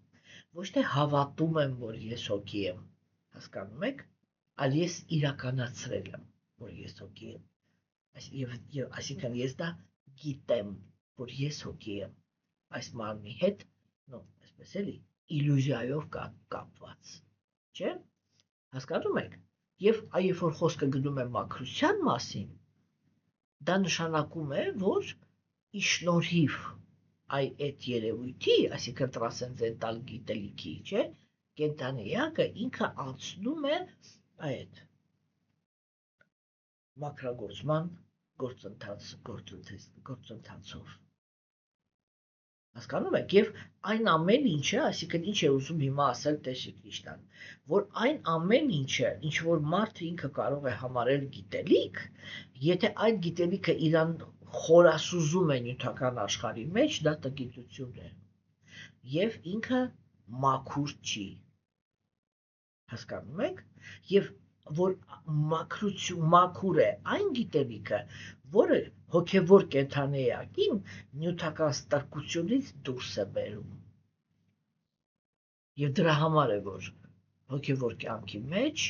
ոչ թե հավատում եմ, որ ես հոգի եմ, հասկանում եք, այլ ես իրականացրել եմ, որ ես հոգի եմ, այսինքն ես դա գիտեմ, որ ես հոգի եմ, այս մարմնի հետ, այսպես էլի, իլյուզիայով կապված, չէ՞, հասկանում եք, եւ երբ որ խոսքը գնում է մաքրության մասին, դա նշանակում է, որ ի շնորհիվ այդ երևույթի, այսինքն տրանսցենդենտալ գիտելիքի, չէ՞, կենդանի էակը ինքը անցնում է այդ մաքրագործման գործընթացով։ Հասկանում եք, եւ այն ամեն ինչը, այսինքն ինչ է ուզում հիմա ասել Տեր Քրիստոսն, որ այն ամեն ինչը, ինչ որ մարդը ինքը կարող է համարել գիտելիք, եթե այդ գիտելիքը իրան խորասուզում է նյութական աշխարհի մեջ, դա տգիտություն է։ Եվ ինքը մաքուր չի։ Հասկանում եք, եւ որ մաքուր է այն գիտելիքը, որը հոգևոր կենդանի էակին նյութական ստրկությունից դուրս է բերում։ Եվ դրա համար է, որ հոգևոր կյանքի մեջ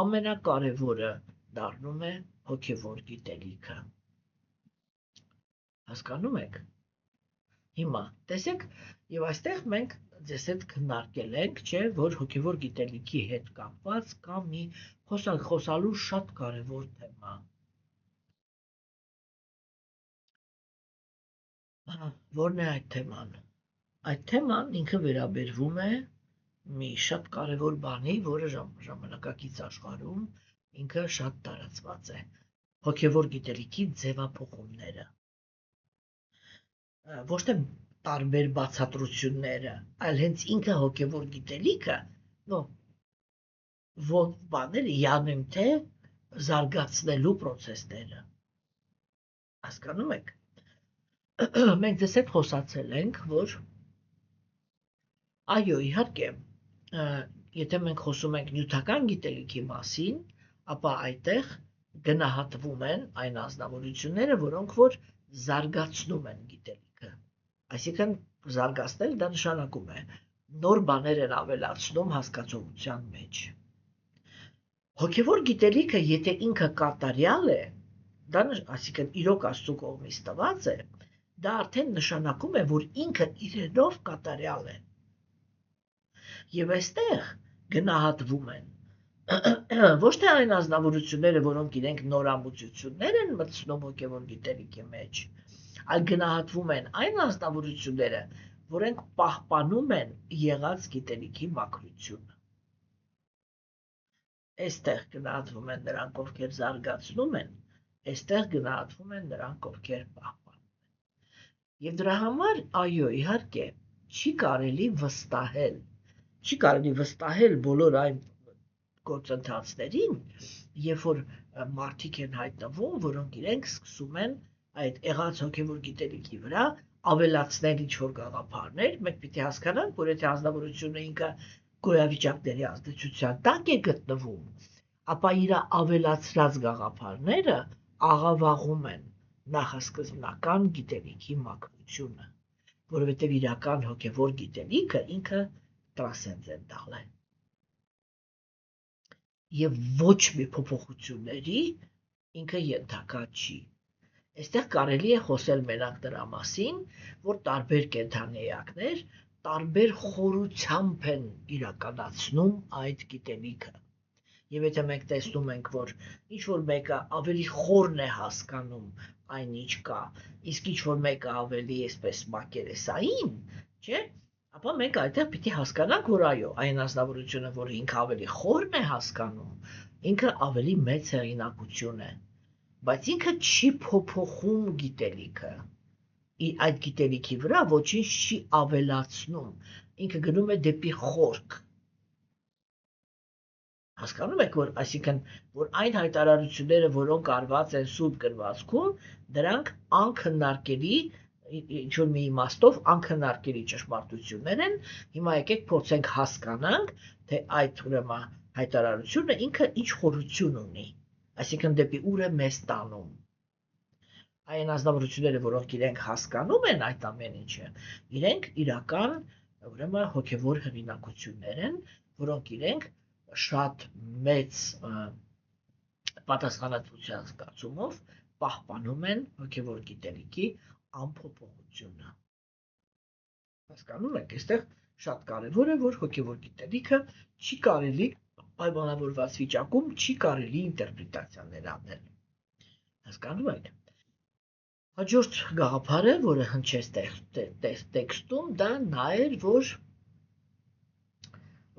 ամենակարևորը դառնում է հոգևոր գիտելիքը։ Հասկանում եք։ Հիմա տեսեք, եւ այստեղ մենք ձեզ հետ քննարկել ենք, չէ, որ հոգևոր գիտելիքի հետ կապված կա մի խոսալու շատ կարևոր թեմա։ Որն է այդ թեման։ Այդ թեման ինքը վերաբերվում է մի շատ կարևոր բանի, որը ժամանակակից աշխարհում ինքը շատ տարածված է։ Հոգևոր գիտելիքի ձևափոխումները։ Ոչ թե տարբեր բացատրությունները, այլ հենց ինքը հոգևոր գիտելիքը, որ բաները յանեմ թե զարգացնելու process-ները։ Հասկանում եք։ Մենք դες հետ խոսացել ենք, որ այո, իհարկե, եթե մենք խոսում ենք նյութական գիտելիքի մասին, ապա այդտեղ գնահատվում են այն ազնվորությունները, որոնք որ զարգացնում են գիտելիքը։ Այսինքն զարգացնել դա նշանակում է նոր բաներ են ավելացնում հասկացողության մեջ։ Հոգևոր գիտելիքը, եթե ինքը կատարյալ է, դա այսինքն իրոք Աստծո կողմից տված է, դա արդեն նշանակում է, որ ինքը իրենով կատարյալ է։ Եվ այստեղ գնահատվում են ոչ թե այն ազնվորությունները, որոնք իրենք նորամուծություններ են մտցնում հոգևոր գիտելիքի մեջ, այլ գնահատվում են այն ազնվորությունները, որոնք պահպանում են եղած գիտելիքի մաքրությունը։ Այստեղ գնահատվում են նրանք, ովքեր զարգացնում են, այստեղ գնահատվում են նրանք, ովքեր պահպանում են։ Եվ դրա համար, այո, իհարկե, չի կարելի վստահել բոլոր այն գործընթացներին, երբ որ մարդիկ են հայտնվում, որոնք իրենք սկսում են այդ եղած հոգևոր գիտելիքի վրա ավելացնել ինչ-որ գաղափարներ, մենք պիտի հասկանանք, որ եթե ազնվորությունը ինքը գոյավիճակների ազդեցության տակ է գտնվում, ապա իր ավելացրած գաղափարները աղավաղում են նախասկզբնական գիտելիքի մաքրությունը, որովհետև իրական հոգևոր գիտելիքը ինքը տրանսցենդենտալ է եւ ոչ մի փոփոխությունների ինքը ենթակա չի։ Այստեղ կարելի է խոսել մենակ դրա մասին, որ տարբեր կենդանիեակներ տարբեր խորությամբ են իրականացնում այդ գիտելիքը։ Եվ եթե մենք տեսնում ենք, որ ինչ-որ մեկը ավելի խորն է հասկանում այն ինչ կա, իսկ ինչ-որ մեկը ավելի այսպես մակերեսային, չէ՞, ապա մենք այդտեղ պիտի հասկանանք, որ այո, այն ազնվորությունը, որ ինքը ավելի խորն է հասկանում, ինքը ավելի մեծ հեղինակություն է, բայց ինքը չի փոփոխում գիտելիքը, այդ գիտելիքի վրա ոչինչ չի ավելացնում, ինքը գնում է դեպի խորք։ Հասկանում եք, որ այսինքն, որ այն հայտարարությունները, որոնք արված են Սուրբ գրվածքում, դրանք անքննարկելի ինչ-որ մի իմաստով անքննարկելի ճշմարտություններ են, հիմա եկեք փորձենք հասկանանք, թե այդ ուրեմն հայտարարությունը ինքը ինչ խորություն ունի, այսինքն դեպի ուր է մեզ տանում։ Այն ազնվորությունները, որոնք իրենք հասկանում են այդ ամեն ինչը, իրենք իրական ուրեմն հոգևոր հեղինակություններ են, որոնք իրենք շատ մեծ պատասխանատվության զգացումով պահպանում են հոգևոր գիտելիքի անփոփոխությունը։ Հասկանում եք, այստեղ շատ կարևոր է, որ հոգևոր գիտելիքը չի կարելի պայմանավորված վիճակում չի կարելի ինտերպրետացիաներ անել։ Հասկանում եք։ Հաջորդ գաղափարը, որը հնչեց տեքստում, դա նա էր, որ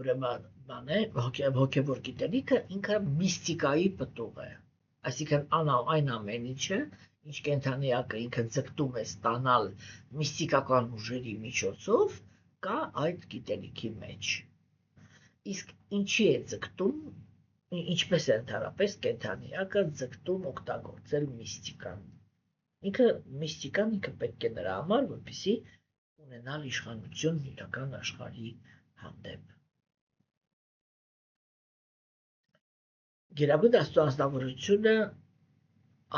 ուրեմն հոգևոր գիտելիքը ինքը միստիկայի պտուղ է, այսինքն այն ամեն ինչը, ինչ կենդանիակը ինքը ձգտում է ստանալ միստիկական ուժերի միջոցով, կա այդ գիտելիքի մեջ։ Իսկ ինչի է ձգտում, ինչպես է ընդհանրապես կենդանիակը ձգտում օգտագործել միստիկան։ Միստիկան ինքը պետք է նրա համար, որպեսզի ունենալ իշխանություն իրական աշխարհի հանդեպ։ Գերագույն Աստծո անձնավորությունը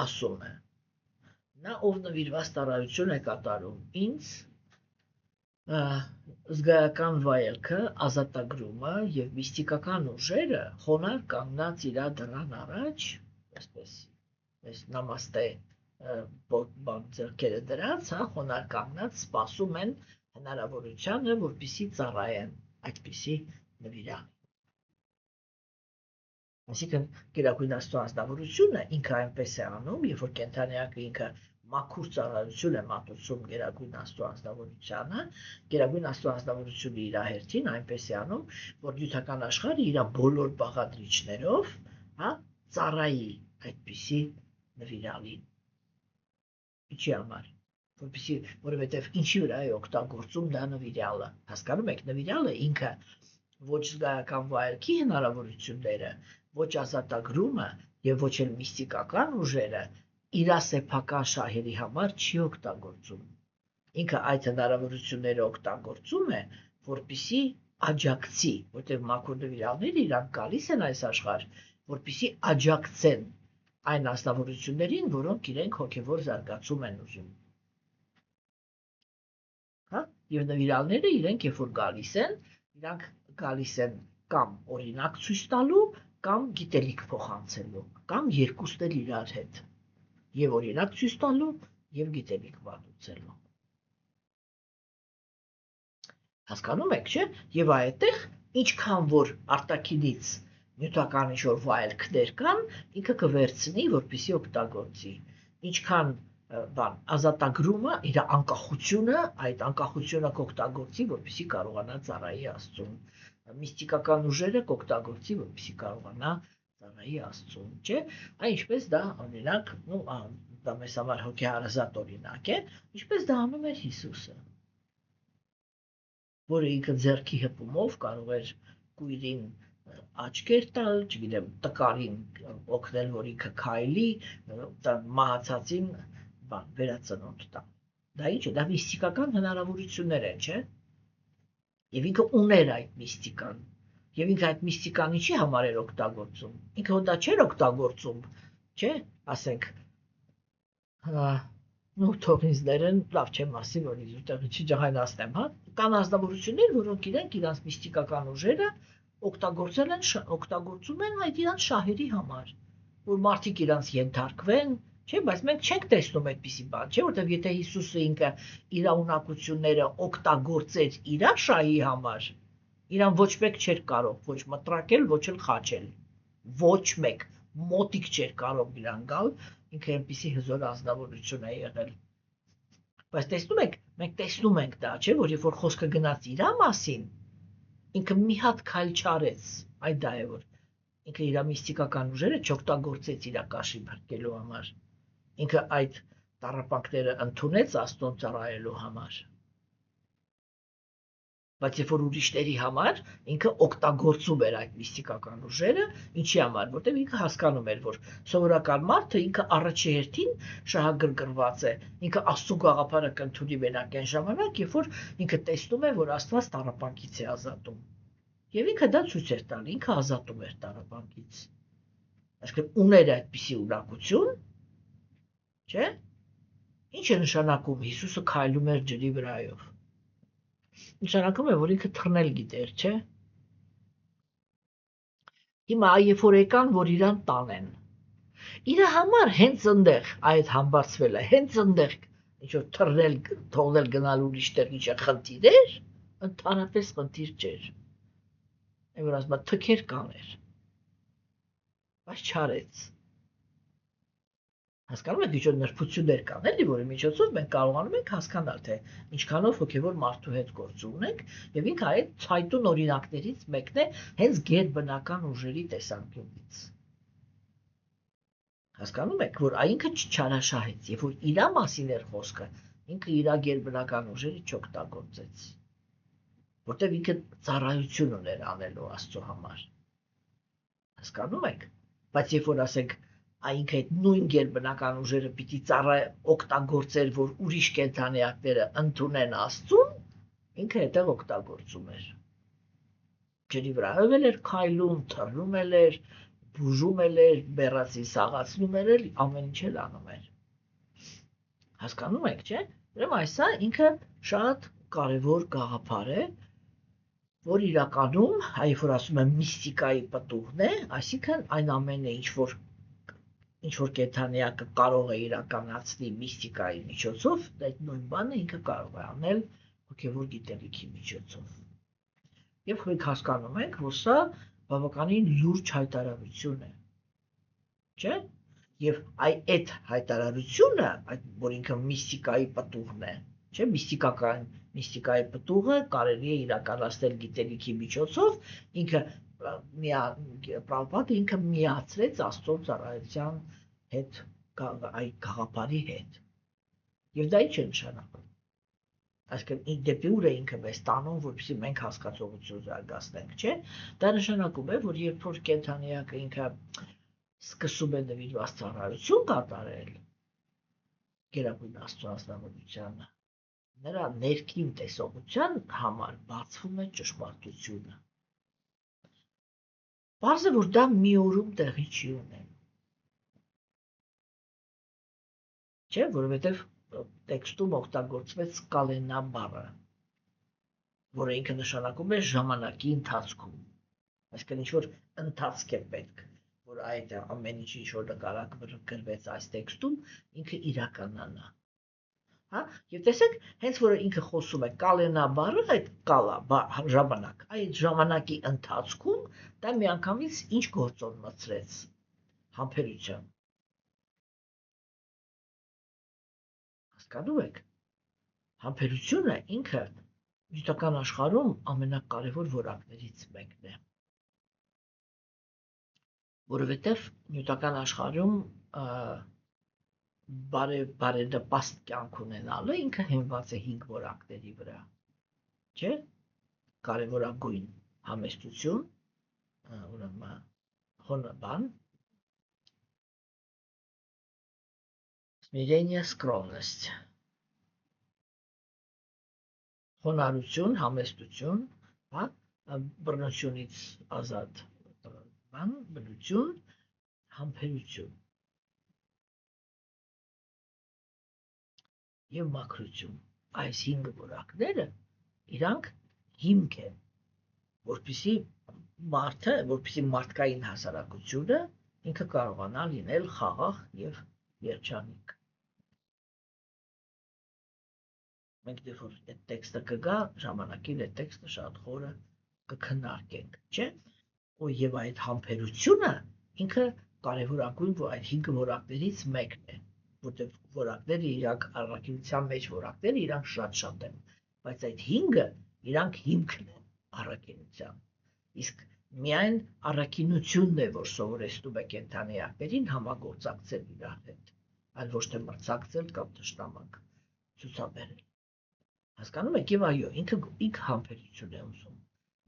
ասում է. նա ով նվիրված ծառայություն է կատարում ինձ, զգայական վայելքը, ազատագրումը եւ միստիկական ուժերը խոնարհ կանգնած իր դռան առաջ, այսպես այս նամաստե բան ձեռքերը դրած, խոնարհ կանգնած սպասում են հնարավորությանը, որպեսզի ծառայեն այդպիսի նվիրան։ Այսինքն գերագույն Աստծո անձնավորությունը ինքը այնպես է անում, երբ որ կենդանիակը ինքը մաքուր ծառայություն է մատուցում գերագույն Աստծո անձնավորությանը, գերագույն Աստծո անձնավորությունը իր հերթին այնպես է անում, որ նյութական աշխարհը իր բոլոր բաղադրիչներով, ծառայի այդպիսի նվիրալին։ Ինչի համար, որովհետև ինչի վրա է օգտագործում դա նվիրյալը։ Հասկանում եք, նվիրյալը ինքը ոչ զգայական վայելքի հնարավորությունները, ոչ ազատագրումը եւ ոչ էլ միստիկական ուժերը իր սեփական շահերի համար չի օգտագործում։ Ինքը այդ հնարավորությունները օգտագործում է, որպեսզի աջակցի, որտեղ մաքուր նվիրյալները իրանք գալիս են այս աշխարհ, որպեսզի աջակցեն այն ազնվորություններին, որոնք իրենք հոգևոր զարգացում են ուզում։ Հա, եւ նվիրալները իրենք երբ որ գալիս են, իրանք գալիս են կամ օրինակ ցույց տալու, կամ գիտելիք փոխանցելու, կամ երկուսն էլ իրար հետ։ Եվ օրինակ ցույց տալու, եւ գիտելիք մատուցելու։ Հասկանում եք, չէ՞։ Եվ այդտեղ ինչքան որ արտաքինից նյութական ինչ-որ վայելքներ կան, ինքը կվերցնի, որպեսզի օգտագործի։ Ինչքան բան ազատագրումը, իր անկախությունը, այդ անկախությունը կօգտագործի, որպեսզի կարողանա ծառայի Աստծուն։ Միստիկական ուժերը կօգտագործի, որպեսզի կարողանա ծառայի Աստծուն, չէ՞։ Այն ինչպես դա օրինակ, դա մեզ համար հոգեհարազատ օրինակ է, ինչպես դա անում էր Հիսուսը, որը ինքը ձեռքի հպումով կարող էր կույրին աչքեր տալ, չգիտեմ, տկարին օգնել, որ ինքը քայլի, մահացածին վերածնունդ տալ։ Դա ինչ է, դա միստիկական հնարավորություններ են, չէ՞։ Եվ ինքը ուներ այդ միստիկան։ Եվ ինքը այդ միստիկան ինչի համար էր օգտագործում։ Ինքը դա չէր օգտագործում, չէ՞, ասենք, թող ինձ ներեն, լավ չեմ ասի, որ ինձ ուտեղի չջահայնացնեմ, հա։ Կան ազնվորություններ, որոնք իրենք իրանց միստիկական ուժերը օգտագործում են այդ իրանց շահերի համար, որ մարդիկ իրանց ենթարկվեն, չէ, բայց մենք չենք տեսնում այդպիսի բան, չէ, որտեղ եթե Հիսուսը ինքը իր ունակությունները օգտագործեր իր շահի համար, իրան ոչ մեկ չէր կարող ոչ մտրակել, ոչ էլ խաչել, ոչ մեկ մոտիկ չէր կարող իրան գալ, ինքը այնպիսի հզոր ազնվորություն է եղել։ Բայց տեսնում եք, մենք տեսնում ենք դա, չէ, որ երբ որ խոսքը գնաց իր մասին, ինքը մի հատ քայլ չարեց, այդ դա է, որ ինքը իր միստիկական ուժերը չօգտագործեց իր կաշի փրկելու համար, ինքը այդ տառապանքները ընդունեց Աստծուն ծառայելու համար, բայց երբ որ ուրիշների համար ինքը օգտագործում էր այդ միստիկական ուժերը, ինչի համար, որտեղ ինքը հասկանում էր, որ սովորական մարդը ինքը առաջի հերթին շահագրգռված է, ինքը Աստծո գաղափարը կընդունի մենակ այն ժամանակ, երբ որ ինքը տեսնում է, որ Աստված տառապանքից է ազատում։ Եվ ինքը դա ցույց էր տալի, ինքը ազատում էր տառապանքից։ Այսինքն ուներ այդպիսի ունակություն, չէ՞։ Ինչ է նշանակում Հիսուսը քայլում էր ջրի վրայով։ Նշանակում է, որ ինքը թռնել գիտեր, չէ։ Հիմա երբ որ եկան, որ իրան տանեն, իր համար հենց այնտեղ այդ համբարձվելը, հենց այնտեղ ինչ որ թռնել, թողնել գնալ ուրիշտեղ ինչ խնդիր էր, ընդհանրապես խնդիր չէր։ Այն որ ասում թքեր կաներ, բայց չարեց։ Հասկանում եք, ինչ-որ նրբություններ կան, էլի, որի միջոցով մենք կարողանում ենք հասկանալ, թե ինչքանով հոգևոր մարդու հետ գործ ունենք, եւ ինքը այդ ցայտուն օրինակներից մեկն է հենց գերբնական ուժերի տեսանկյունից։ Հասկանում եք, որ ինքը չչարաշահեց, երբ որ իր մասին էր խոսքը, ինքը իր գերբնական ուժերը չօգտագործեց, որտեղ ինքը ծառայություն ուներ անելու Աստծո համար։ Հասկանում եք, բայց երբ որ ասենք այնքը այդ նույն գերբնական ուժերը պիտի օգտագործեր, որ ուրիշ կենդանիակները ընդունեն Աստծուն, ինքը հետեղ օգտագործում էր։ Ջրի վրայով էր քայլում, թռնում էր, բուժում էր, բեռացին սաղացնում էր, ամեն ինչ էլ անում էր։ Հասկանում եք, չէ՞։ Ուրեմն այսա ինքը շատ կարևոր գաղափար է, որ իրականում, երբ որ ասում եմ միստիկայի պտուղն է, այսինքն այն ամենը, ինչ որ կենդանիակը կարող է իրականացնի միստիկայի միջոցով, այդ նույն բանը ինքը կարող է անել հոգևոր գիտելիքի միջոցով։ Եվ մենք հասկանում ենք, որ սա բավականին լուրջ հայտարարություն է, չէ՞։ Եվ այդ հայտարարությունը, որ ինքը միստիկայի պտուղն է, չէ՞, միստիկայի պտուղը կարելի է իրականացնել գիտելիքի միջոցով, ինքը Պրաբհուպադը ինքը միացրեց Աստծո ծառայության հետ, այդ գաղափարի հետ։ Եվ դա ինչ է նշանակում։ Այսինքն դեպի ուր է ինքը մեզ տանում, որպեսզի մենք հասկացողություն զարգացնենք, չէ։ Դա նշանակում է, որ երբ որ կենդանիակը ինքը սկսում է նվիրված ծառայություն կատարել Գերագույն Աստծո ազնվորությանը, նրա ներքին տեսողության համար բացվում է ճշմարտությունը։ Պարզ է, որ դա մի օրում տեղի չի ունենում։ չէ, որովհետև տեքստում օգտագործվեց կալենա բառը, որը ինքը նշանակում է ժամանակի ընթացքում, այսինքն ինչ-որ ընթացք է պետք, որ այդ ամեն ինչ ինչ-որ նկարագրվեց այս տեքստում, ինքը իրականանա, հա, և տեսեք, հենց որ ինքը խոսում է կալենա բառը, այդ կալա, ժամանակ, այդ ժամանակի ընթացքում, դա միանգամից ինչ գործոն մտցրեց, համբերության, հասկանում եք, համբերությունը ինքը նյութական աշխարհում ամենակարևոր որակներից մեկն է, որովհետև նյութական աշխարհում բարենպաստ կյանք ունենալը ինքը հիմնված է 5 որակների վրա, չէ, կարևորագույն համեստություն, ուրեմն смирение, скромность, խոնարհություն, համեստություն, հա, բռնությունից ազատ բնություն, համբերություն և մաքրություն, այս 5 որակները իրանք հիմք են, որպեսզի մարդկային հասարակությունը ինքը կարողանա լինել խաղաղ և երջանիկ։ Մենք դեռ որ այդ տեքստը կգա, ժամանակին այդ տեքստը շատ խորը կքննարկենք, չէ՞։ Եվ այդ համբերությունը ինքը կարևորագույն այդ 5 որակներից մեկն է, որտեղ որակները իրանք առաքինության մեջ որակները իրանք շատ են, բայց այդ 5-ը իրանք հիմքն են առաքինության։ Իսկ միայն առաքինությունն է, որ սովորեցնում է կենդանիակներին համագործակցել իրար հետ, այլ ոչ թե մրցակցել կամ թշնամանք ցուցաբերել։ Հասկանում եք, եւ այո, ինքը համբերություն է ուզում։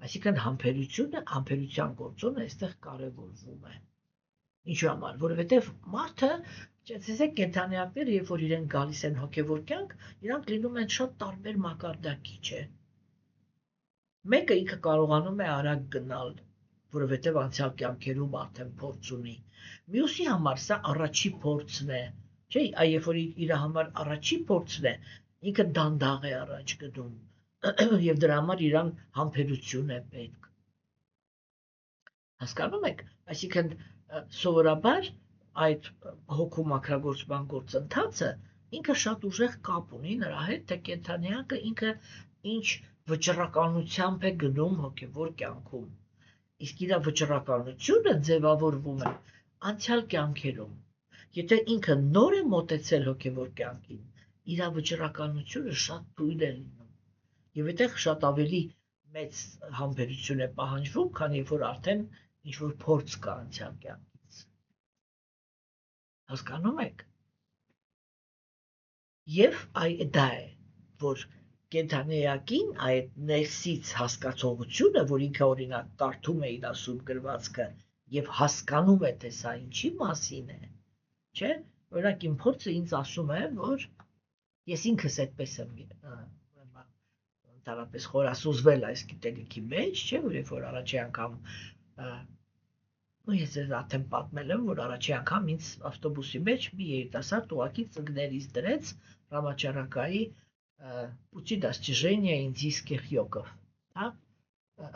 Այսինքն համբերության գործոնը այստեղ կարևորվում է։ Ինչու համար, որովհետև մարդը, տեսեք, կենդանիակները, երբ որ իրենք գալիս են հոգևոր կյանք, իրանք լինում են շատ տարբեր մակարդակի, չէ։ Մեկը ինքը կարողանում է արագ գնալ, որովհետև անցյալ կյանքերում արդեն փորձ ունի։ Մյուսի համար սա առաջի փորձն է, չէ, երբ որ իր համար առաջի փորձն է, ինքը դանդաղ է առաջ գնում եւ դրա համար իրան համբերություն է պետք։ Հասկանում եք, այսինքն սովորաբար այդ հոգու մաքրագործման գործընթացը ինքը շատ ուժեղ կապ ունի նրա հետ, թե կենդանիակը ինքը ինչ վճռականությամբ է գնում հոգևոր կյանքում։ Իսկ իր վճռականությունը ձևավորվում է անցյալ կյանքերում։ Եթե ինքը նոր է մոտեցել հոգևոր կյանքին, իր վճռականությունը շատ թույլ է լինում։ Եվ այդտեղ շատ ավելի մեծ համբերություն է պահանջվում, քան երբ որ արդեն ինչ-որ փորձ կա անցյալ կյանքից։ Հասկանում եք։ Եվ դա է, որ կենդանիակին այդ ներսից հասկացողությունը, որ ինքը օրինակ կարդում է իր սուրբ գրվածքը եւ հասկանում է, թե սա ինչի մասին է, չէ՞։ Օրինակ իմ փորձը ինձ ասում է, որ ես ինքս այդպես եմ ընդհանրապես խորասուզվել այս գիտելիքի մեջ, չէ՞, որ երբ որ առաջի անգամ ես արդեն պատմել եմ, որ առաջի անգամ ինձ ավտոբուսի մեջ մի երիտասարդ ուղղակի ծնկներից դրեց Ռամաչարակայի «Пути достижения индийских йогов», հա,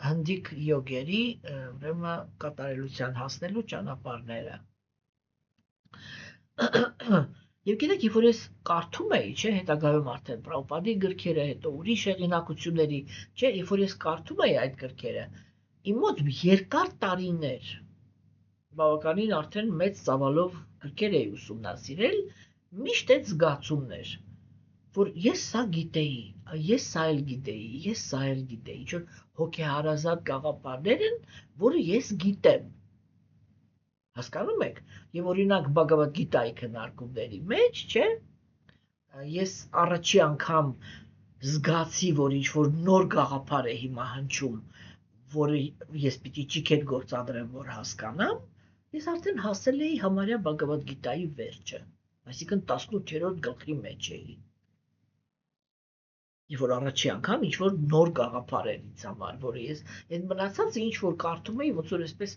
հնդիկ յոգերի ուրեմն կատարելության հասնելու ճանապարհները։ Եվ գիտեք, երբ որ ես կարդում էի, չէ, հետագայում արդեն Պրաբհուպադի գրքերը, հետո ուրիշ հեղինակությունների, չէ, երբ որ ես կարդում էի այդ գրքերը, իմ մոտ երկար տարիներ, բավականին արդեն մեծ ծավալով գրքեր էի ուսումնասիրել, միշտ այդ զգացումն էր, որ ես սա գիտեի, ես սա էլ գիտեի, ինչ-որ հոգեհարազատ գաղափարներ են, որը ես գիտեմ։ Հասկանում եք։ Եվ օրինակ Բհագավադ Գիտայի քննարկումների մեջ, չէ, ես առաջի անգամ զգացի, որ ինչ-որ նոր գաղափար է հիմա հնչում, որը ես պիտի ճիգեր գործադրեմ, որ հասկանամ, ես արդեն հասել էի համարյա Բհագավադ Գիտայի վերջը, այսինքն 18-րդ գլխի մեջ էի։ Երբ որ առաջի անգամ ինչ-որ նոր գաղափար էր ինձ համար, որը ես այդ մնացածը ինչ-որ կարդում էի, ոնց որ այսպես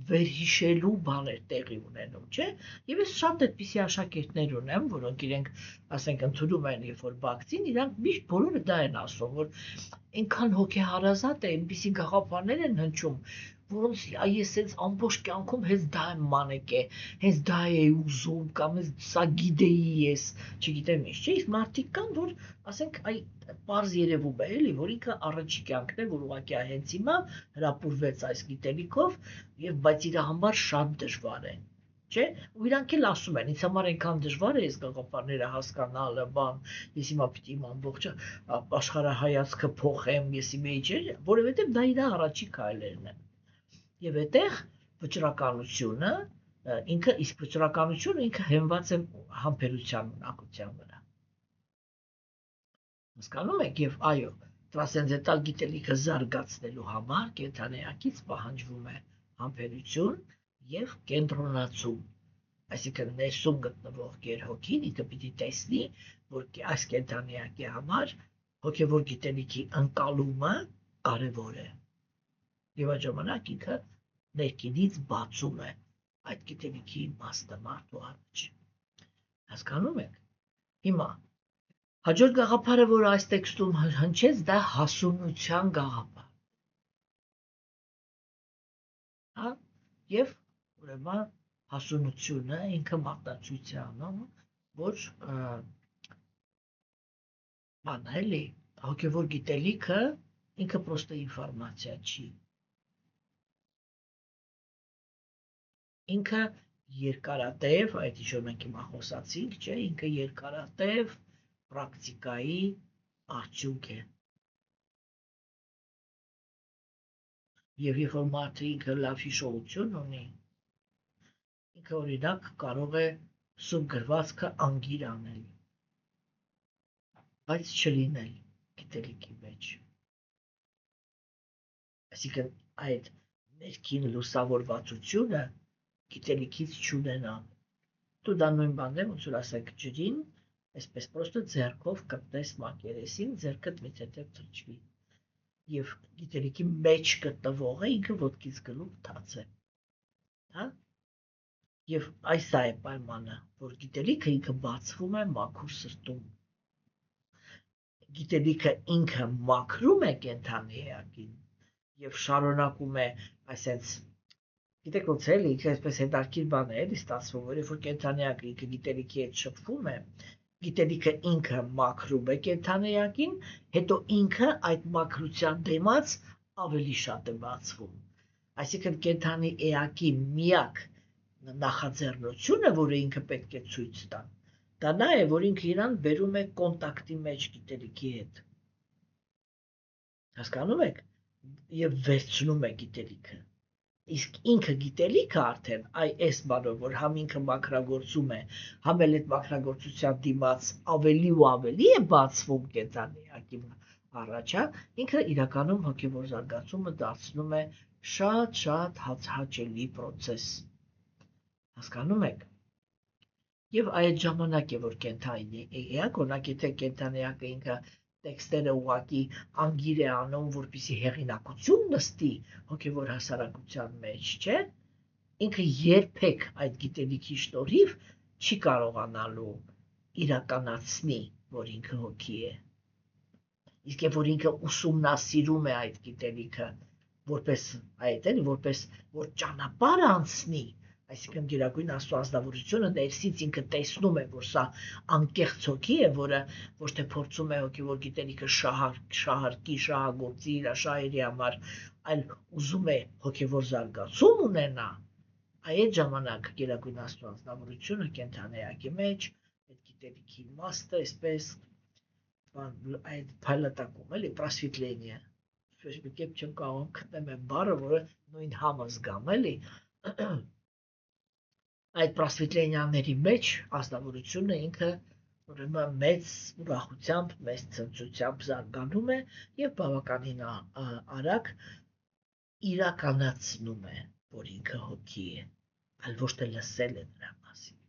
վերհիշելու բաներ տեղի ունենում, չէ՞։ Եվ ես շատ այդպիսի աշակերտներ ունեմ, որոնք իրենք, ասենք, ընդունում են երբ որ բակցին, իրանք միշտ բոլորը դա են ասում, որ այնքան հոգեհարազատ է, այնպիսի գաղափարներ են հնչում, որոնց ես հենց ամբողջ կյանքում հենց դա եմ մանեկել, հենց դա էի ուզում, կամ սա գիտեի ես, չգիտեմ ինչ, չէ՞։ Իսկ մարդիկ կան, որ ասենք այ պարզ երևում է, էլի, որ ինքը առաջի կյանքն է, որ ուղղակի հենց հիմա հրապուրվեց այս գիտելիքով, եւ բայց իր համար շատ դժվար է, չէ՞։ Ու իրանք էլ ասում են, ինձ համար այնքան դժվար է այս գաղափարները հասկանալը, բան, ես հիմա պիտի իմ ամբողջ աշխարհայացքը փոխեմ, ես իմ էջեր, որովհետեւ դա իր առաջի քայլերն են։ Եվ այդտեղ վճռականությունը ինքը իսկ վճռականությունը ինքը հենված է համբերության ունակության վրա։ Հասկանում եք, եւ այո, տրանսցենդենտալ գիտելիքը զարգացնելու համար կենթանիակից պահանջվում է համբերություն եւ կենտրոնացում։ Այսինքն ներսում գտնվող գերհոգին ինքը պիտի տեսնի, որ այս կենթանիակի համար հոգեվոր գիտելիքի ընկալումը կարեւոր է։ Եվ այդ ժամանակ ինքը ներքինից բացում է այդ գիտելիքի իմաստը մարդու առաջ։ Հասկանում եք։ Հիմա հաջորդ գաղափարը, որ այս տեքստում հնչեց, դա հասունության գաղափար։ Հա, եւ ուրեմն հասունությունը ինքը մատնացույց է անում, որ բան էլի, հոգեվոր գիտելիքը ինքը պրոստը ինֆորմացիա չի։ Ինքը երկարատև, այդ ինչ որ մենք հիմա խոսացինք, չէ, ինքը երկարատև պրակտիկայի արդյունք է։ Եվ երբ որ մարդը ինքը լավ հիշողություն ունի, ինքը օրինակ կարող է սուր գրվածքը անգիր անել, բայց չլինել գիտելիքի մեջ։ Այսինքն այդ ներքին լուսավորվածությունը գիտելիքից չունենան։ Դու դա նույն բանն է, ոնց որ ասենք ջրին, այսպես պրոստը ձեռքով կտնես մակերեսին, ձեռքդ մի թեթև թրջվի։ Եվ գիտելիքի մեջ գտնվողը ինքը ոտքից գլուխ թաց է։ Հա? Եվ այս է պայմանը, որ գիտելիքը ինքը բացվում է մաքուր սրտում։ Գիտելիքը ինքը մաքրում է կենթանի էակին եւ շարունակում է այսպես գիտեք ոնց է էլի, ինքը այսպես հետաքրքիր բան է էլի ստացվում, որ երբ որ կենթանիակը ինքը գիտելիքի հետ շփվում է, գիտելիքը ինքը մաքրում է կենթանիակին, հետո ինքը այդ մաքրության դեմաց ավելի շատ է բացվում։ Այսինքն կենթանի էակի միակ նախաձեռնությունը, որը ինքը պետք է ցույց տա, դա նա է, որ ինքը իրան բերում է կոնտակտի մեջ գիտելիքի հետ։ Հասկանում եք, եւ վերցնում է գիտելիքը։ Իսկ ինքը գիտելիքը արդեն այս բանով, որ համ ինքը մաքրագործում է, համ էլ այդ մաքրագործության դիմաց ավելի ու ավելի է բացվում կենթանիակի առաջ, ինքը իրականում հոգեվոր զարգացումը դարձնում է շատ հաճելի process։ Հասկանում եք։ Եվ այդ ժամանակ է, որ կենթանի էակ, օրինակ եթե կենթանիակը ինքը տեքստերը ուղղակի անգիր է անում, որպեսզի հեղինակություն նստի հոգևոր հասարակության մեջ, չէ՞։ Ինքը երբեք այդ գիտելիքի շնորհիվ չի կարողանալու իրականացնի, որ ինքը հոգի է։ Իսկ երբ որ ինքը ուսումնասիրում է այդ գիտելիքը, որպես այդ էլի, որպես որ ճանապարհ անցնի, այսինքն գերագույն Աստծո ազնվորությունը ներսից ինքը տեսնում է, որ սա անկեղծ հոգի է, որը ոչ թե փորձում է հոգևոր գիտելիքը շահարկի, շահագործի իր շահերի համար, այլ ուզում է հոգևոր զարգացում ունենա, այդ ժամանակ գերագույն Աստծո ազնվորությունը կենթանիակի մեջ այդ գիտելիքի իմաստը, այսպես այդ փայլատակում էլի պրասվիտլենիա, այսպես մի կերպ չեմ կարող գտնեմ այն բառը, որը նույն համը զգամ, էլի այդ պրասվիտլենյաների մեջ ազնվորությունը ինքը ուրեմն մեծ ուրախությամբ, մեծ ցնծությամբ զարգանում է եւ բավականին արագ իրականացնում է, որ ինքը հոգի է, այլ ոչ թե լսել է նրա մասին։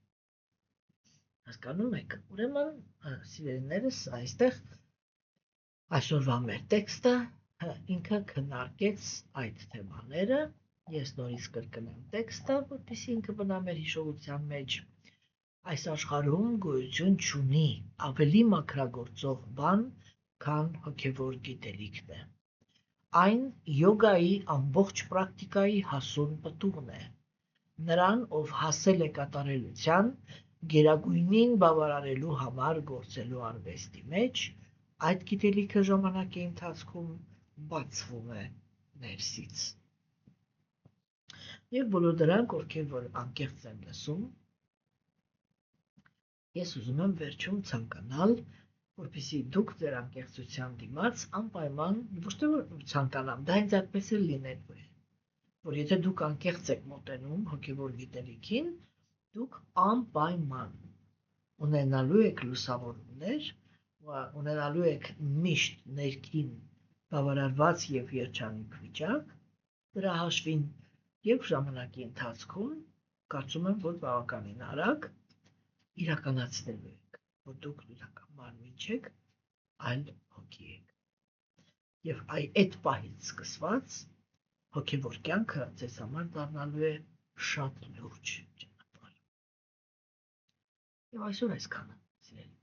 Հասկանում եք, ուրեմն սիրելիներս, այստեղ այսօրվա մեր տեքստը ինքը քննարկեց այդ թեմաները Ես նորից կրկնեմ տեքստը, որպեսզի ինքը մնա մեր հիշողության մեջ։ Այս աշխարհում գոյություն չունի ավելի մաքրագործող բան, քան հոգևոր գիտելիքն է։ Այն յոգայի ամբողջ պրակտիկայի հասուն պտուղն է։ Նրան, ով հասել է կատարելության, գերագույնին բավարարելու համար գործելու արվեստի մեջ, այդ գիտելիքը ժամանակի ընթացքում բացվում է ներսից։ Եվ բոլոր դրանք, ովքեր որ անկեղծ են լսում, ես ուզում եմ վերջում ցանկանալ, որպեսզի դուք ձեր անկեղծության դիմաց անպայման, ոչ թե որ ցանկանամ, դա հենց այդպես էլ լինելու է, որ եթե դուք անկեղծ եք մոտենում հոգևոր գիտելիքին, դուք անպայման ունենալու եք լուսավորումներ, ունենալու եք միշտ ներքին բավարարված եւ երջանիկ վիճակ, դրա հաշվին եւ ժամանակի ընթացքում կարծում եմ, որ բավականին արագ իրականացնելու եք, որ դուք իրական մարմին չեք, այլ հոգի եք։ Եվ այդ պահից սկսված հոգևոր կյանքը ձեզ համար դառնալու է շատ լուրջ ճանապարհ։ Եվ այսօր այսքանը, սիրելի